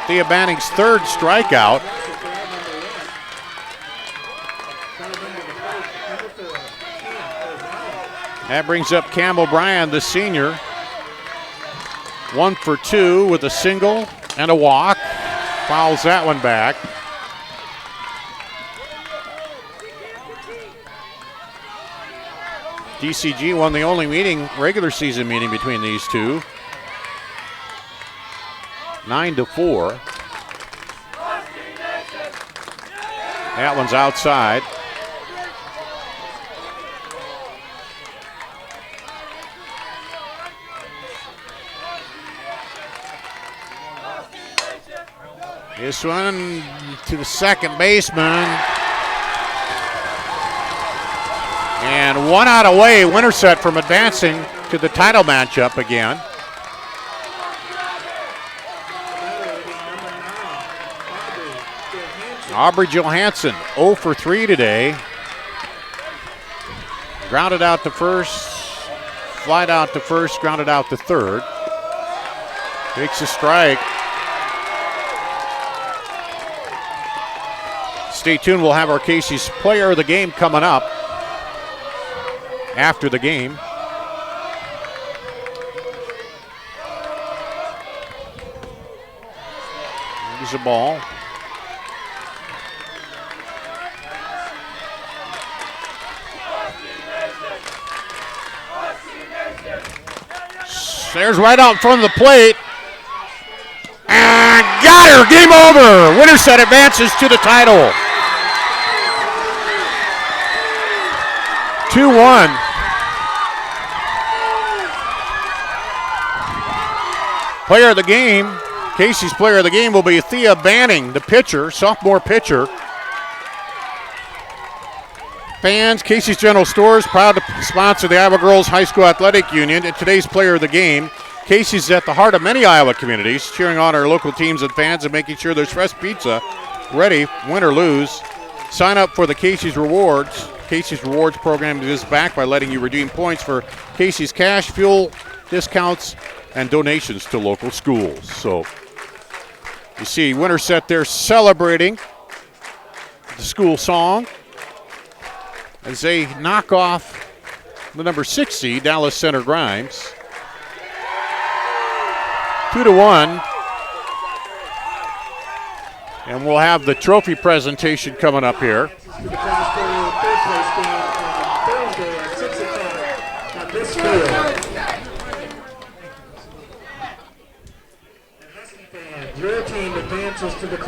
Speaker 12: Thea Banning's 3rd strikeout. That brings up Cam O'Brien, the senior. 1 for 2 with a single and a walk. Fouls that one back. DCG won the only regular season meeting between these two. 9-4. That one's outside. This one to the second baseman. And one out away, Winterset from advancing to the title matchup again. Aubrey Johansson, 0 for 3 today. Grounded out to first, flied out to first, grounded out to third. Takes a strike. Stay tuned, we'll have our Casey's player of the game coming up after the game. There's the ball. There's right out in front of the plate. And got her. Game over. Winterset advances to the title. 2-1. Player of the game, Casey's player of the game will be Thea Banning, the pitcher, sophomore pitcher. Fans, Casey's General Stores, proud to sponsor the Iowa Girls High School Athletic Union. And today's player of the game, Casey's at the heart of many Iowa communities, cheering on our local teams and fans and making sure there's fresh pizza ready, win or lose. Sign up for the Casey's Rewards. Casey's Rewards program gives back by letting you redeem points for Casey's cash, fuel, discounts, and donations to local schools. So you see Winterset there celebrating the school song as they knock off the number 6 seed, Dallas Center Grimes. 2-1. And we'll have the trophy presentation coming up here.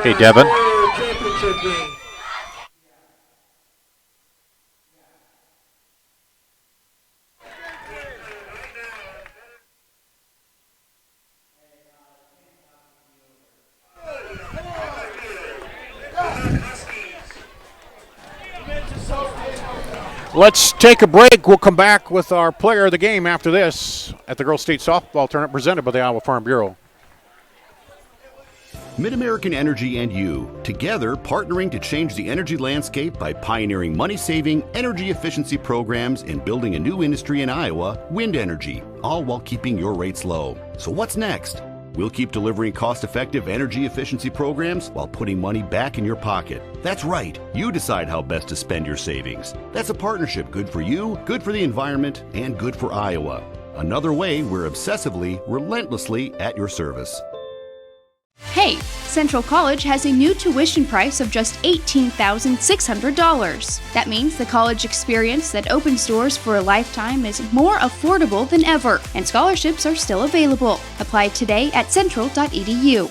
Speaker 12: Hey, Devin. Let's take a break. We'll come back with our player of the game after this at the Girls State Softball Tournament presented by the Iowa Farm Bureau.
Speaker 1: Mid-American Energy and you, together partnering to change the energy landscape by pioneering money-saving, energy efficiency programs and building a new industry in Iowa, wind energy, all while keeping your rates low. So what's next? We'll keep delivering cost-effective energy efficiency programs while putting money back in your pocket. That's right. You decide how best to spend your savings. That's a partnership good for you, good for the environment, and good for Iowa. Another way we're obsessively, relentlessly at your service.
Speaker 2: Hey, Central College has a new tuition price of just $18,600. That means the college experience that opens doors for a lifetime is more affordable than ever, and scholarships are still available. Apply today at central.edu.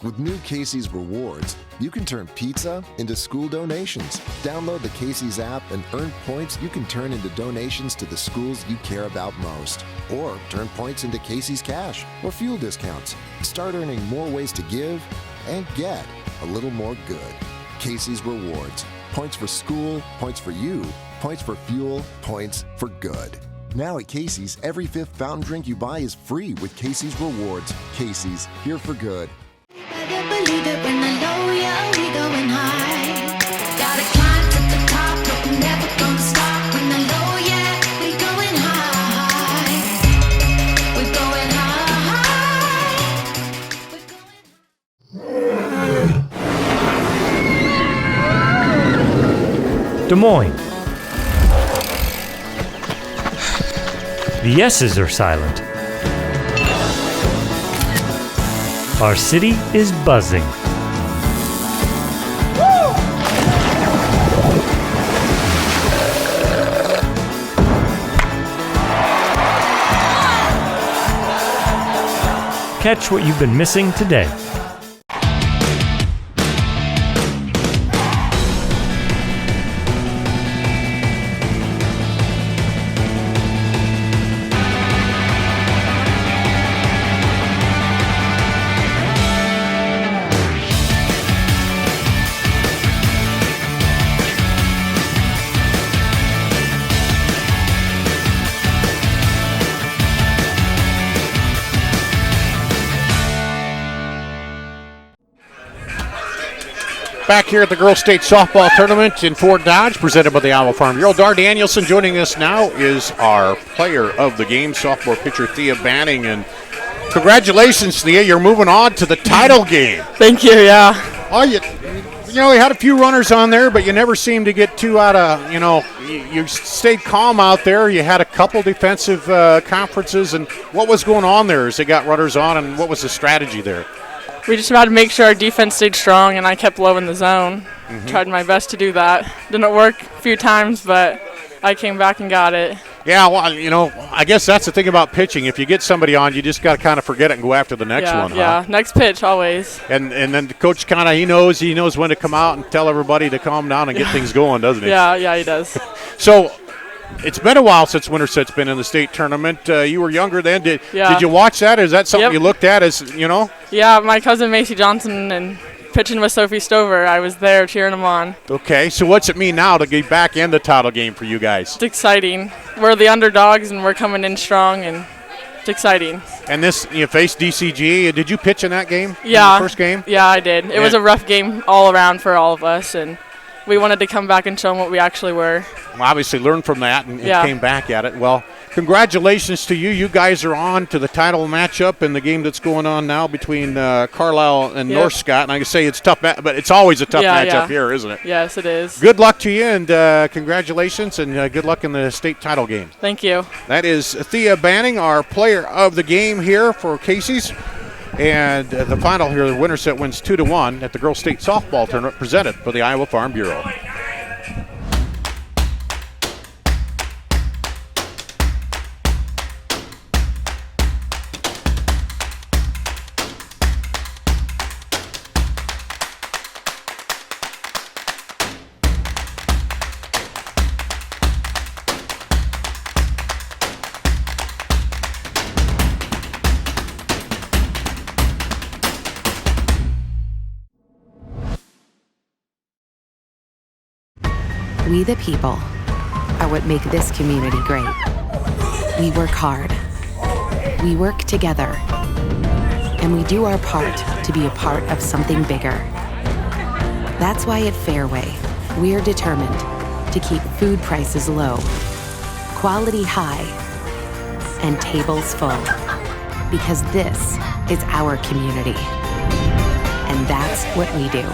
Speaker 3: With new Casey's Rewards, you can turn pizza into school donations. Download the Casey's app and earn points you can turn into donations to the schools you care about most. Or turn points into Casey's cash or fuel discounts. Start earning more ways to give and get a little more good. Casey's Rewards. Points for school, points for you, points for fuel, points for good. Now at Casey's, every fifth fountain drink you buy is free with Casey's Rewards. Casey's, here for good.
Speaker 4: Believe it when I know yeah, we going high. Gotta climb to the top, but we're never gonna stop. When I know yeah, we going high. We're going high.
Speaker 5: Des Moines. The S's are silent. Our city is buzzing. Catch what you've been missing today.
Speaker 12: Back here at the Girls State Softball Tournament in Fort Dodge, presented by the Iowa Farm Bureau. Dar Danielson joining us now is our player of the game, sophomore pitcher Thea Banning. And congratulations, Thea, you're moving on to the title game.
Speaker 20: Thank you, yeah.
Speaker 12: Oh, you had a few runners on there, but you never seemed to get too out of, you stayed calm out there. You had a couple defensive conferences. And what was going on there as they got runners on, and what was the strategy there?
Speaker 20: We just had to make sure our defense stayed strong, and I kept low in the zone. Tried my best to do that. Didn't work a few times, but I came back and got it.
Speaker 12: Yeah, well, I guess that's the thing about pitching. If you get somebody on, you just got to kind of forget it and go after the next one.
Speaker 20: Yeah, next pitch always.
Speaker 12: And then the coach kind of he knows when to come out and tell everybody to calm down and get things going, doesn't he?
Speaker 20: Yeah, he does.
Speaker 12: So it's been a while since Winterset's been in the state tournament. You were younger then. Did you watch that? Is that something you looked at as,
Speaker 20: Yeah, my cousin Macy Johnson and pitching with Sophie Stover, I was there cheering them on.
Speaker 12: Okay, so what's it mean now to get back in the title game for you guys?
Speaker 20: It's exciting. We're the underdogs, and we're coming in strong, and it's exciting.
Speaker 12: And this, you faced DCG. Did you pitch in that game?
Speaker 20: Yeah.
Speaker 12: In the first game?
Speaker 20: Yeah, I did. It was a rough game all around for all of us, and we wanted to come back and show them what we actually were.
Speaker 12: Well, obviously learned from that and came back at it. Well, congratulations to you. You guys are on to the title matchup in the game that's going on now between Carlisle and North Scott. And I can say it's tough, but it's always a tough matchup here, isn't it?
Speaker 20: Yes, it is.
Speaker 12: Good luck to you, and congratulations, and good luck in the state title game.
Speaker 20: Thank you.
Speaker 12: That is Thea Banning, our player of the game here for Casey's. And the final here, the Winterset wins 2-1 at the Girls State Softball Tournament presented by the Iowa Farm Bureau.
Speaker 6: We the people are what make this community great. We work hard. We work together. And we do our part to be a part of something bigger. That's why at Fairway, we're determined to keep food prices low, quality high, and tables full. Because this is our community. And that's what we do.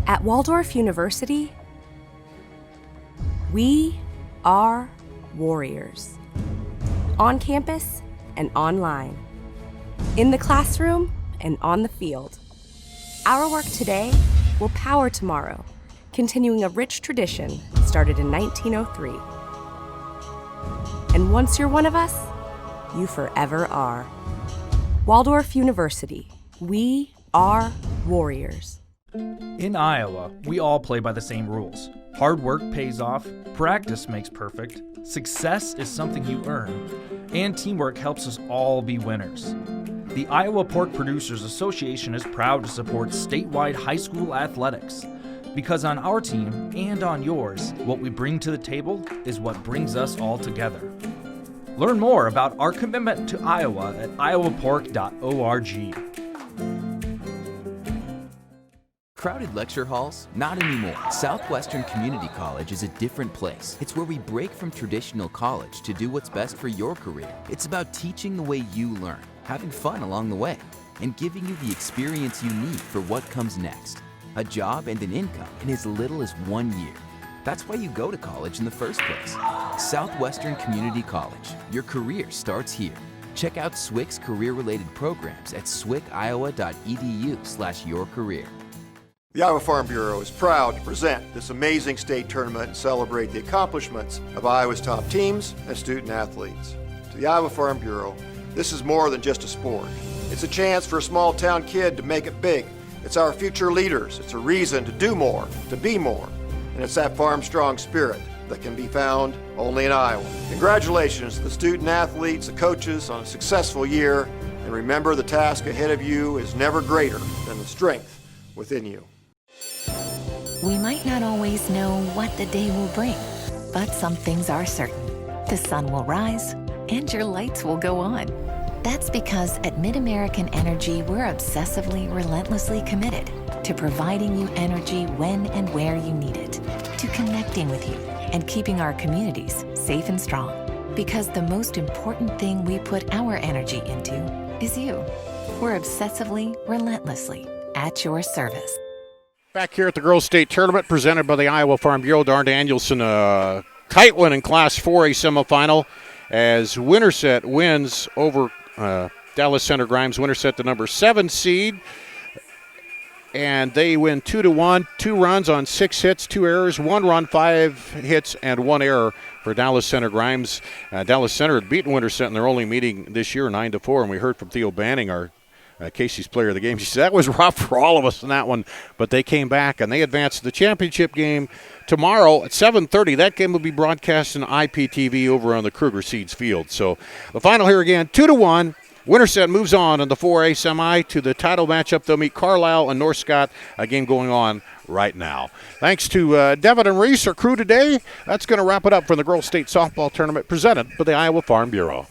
Speaker 7: At Waldorf University, we are warriors. On campus and online. In the classroom and on the field. Our work today will power tomorrow, continuing a rich tradition started in 1903. And once you're one of us, you forever are. Waldorf University, we are warriors.
Speaker 8: In Iowa, we all play by the same rules. Hard work pays off, practice makes perfect, success is something you earn, and teamwork helps us all be winners. The Iowa Pork Producers Association is proud to support statewide high school athletics. Because on our team and on yours, what we bring to the table is what brings us all together. Learn more about our commitment to Iowa at iowapork.org.
Speaker 9: Crowded lecture halls? Not anymore. Southwestern Community College is a different place. It's where we break from traditional college to do what's best for your career. It's about teaching the way you learn, having fun along the way, and giving you the experience you need for what comes next. A job and an income in as little as 1 year. That's why you go to college in the first place. Southwestern Community College. Your career starts here. Check out SWC's career-related programs at swciowa.edu/yourcareer.
Speaker 10: The Iowa Farm Bureau is proud to present this amazing state tournament and celebrate the accomplishments of Iowa's top teams and student athletes. To the Iowa Farm Bureau, this is more than just a sport. It's a chance for a small town kid to make it big. It's our future leaders. It's a reason to do more, to be more. And it's that farm strong spirit that can be found only in Iowa. Congratulations to the student athletes, the coaches on a successful year. And remember, the task ahead of you is never greater than the strength within you.
Speaker 11: We might not always know what the day will bring, but some things are certain. The sun will rise and your lights will go on. That's because at MidAmerican Energy, we're obsessively, relentlessly committed to providing you energy when and where you need it, to connecting with you and keeping our communities safe and strong. Because the most important thing we put our energy into is you. We're obsessively, relentlessly at your service.
Speaker 12: Back here at the Girls State Tournament presented by the Iowa Farm Bureau, Darn Danielson, tight win in Class 4A semifinal as Winterset wins over Dallas Center Grimes. Winterset, the number 7 seed, and they win 2-1. 2 runs on 6 hits, 2 errors, 1 run, 5 hits, and 1 error for Dallas Center Grimes. Dallas Center had beaten Winterset in their only meeting this year, 9-4, and we heard from Theo Banning, our Casey's player of the game. She said that was rough for all of us in that one, but they came back and they advanced to the championship game tomorrow at 7:30. That game will be broadcast on IPTV over on the Kruger Seeds Field. So the final here again, 2-1. Winterset moves on in the 4A semi to the title matchup. They'll meet Carlisle and North Scott, a game going on right now. Thanks to Devin and Reese, our crew today. That's going to wrap it up for the Girls State Softball Tournament presented by the Iowa Farm Bureau.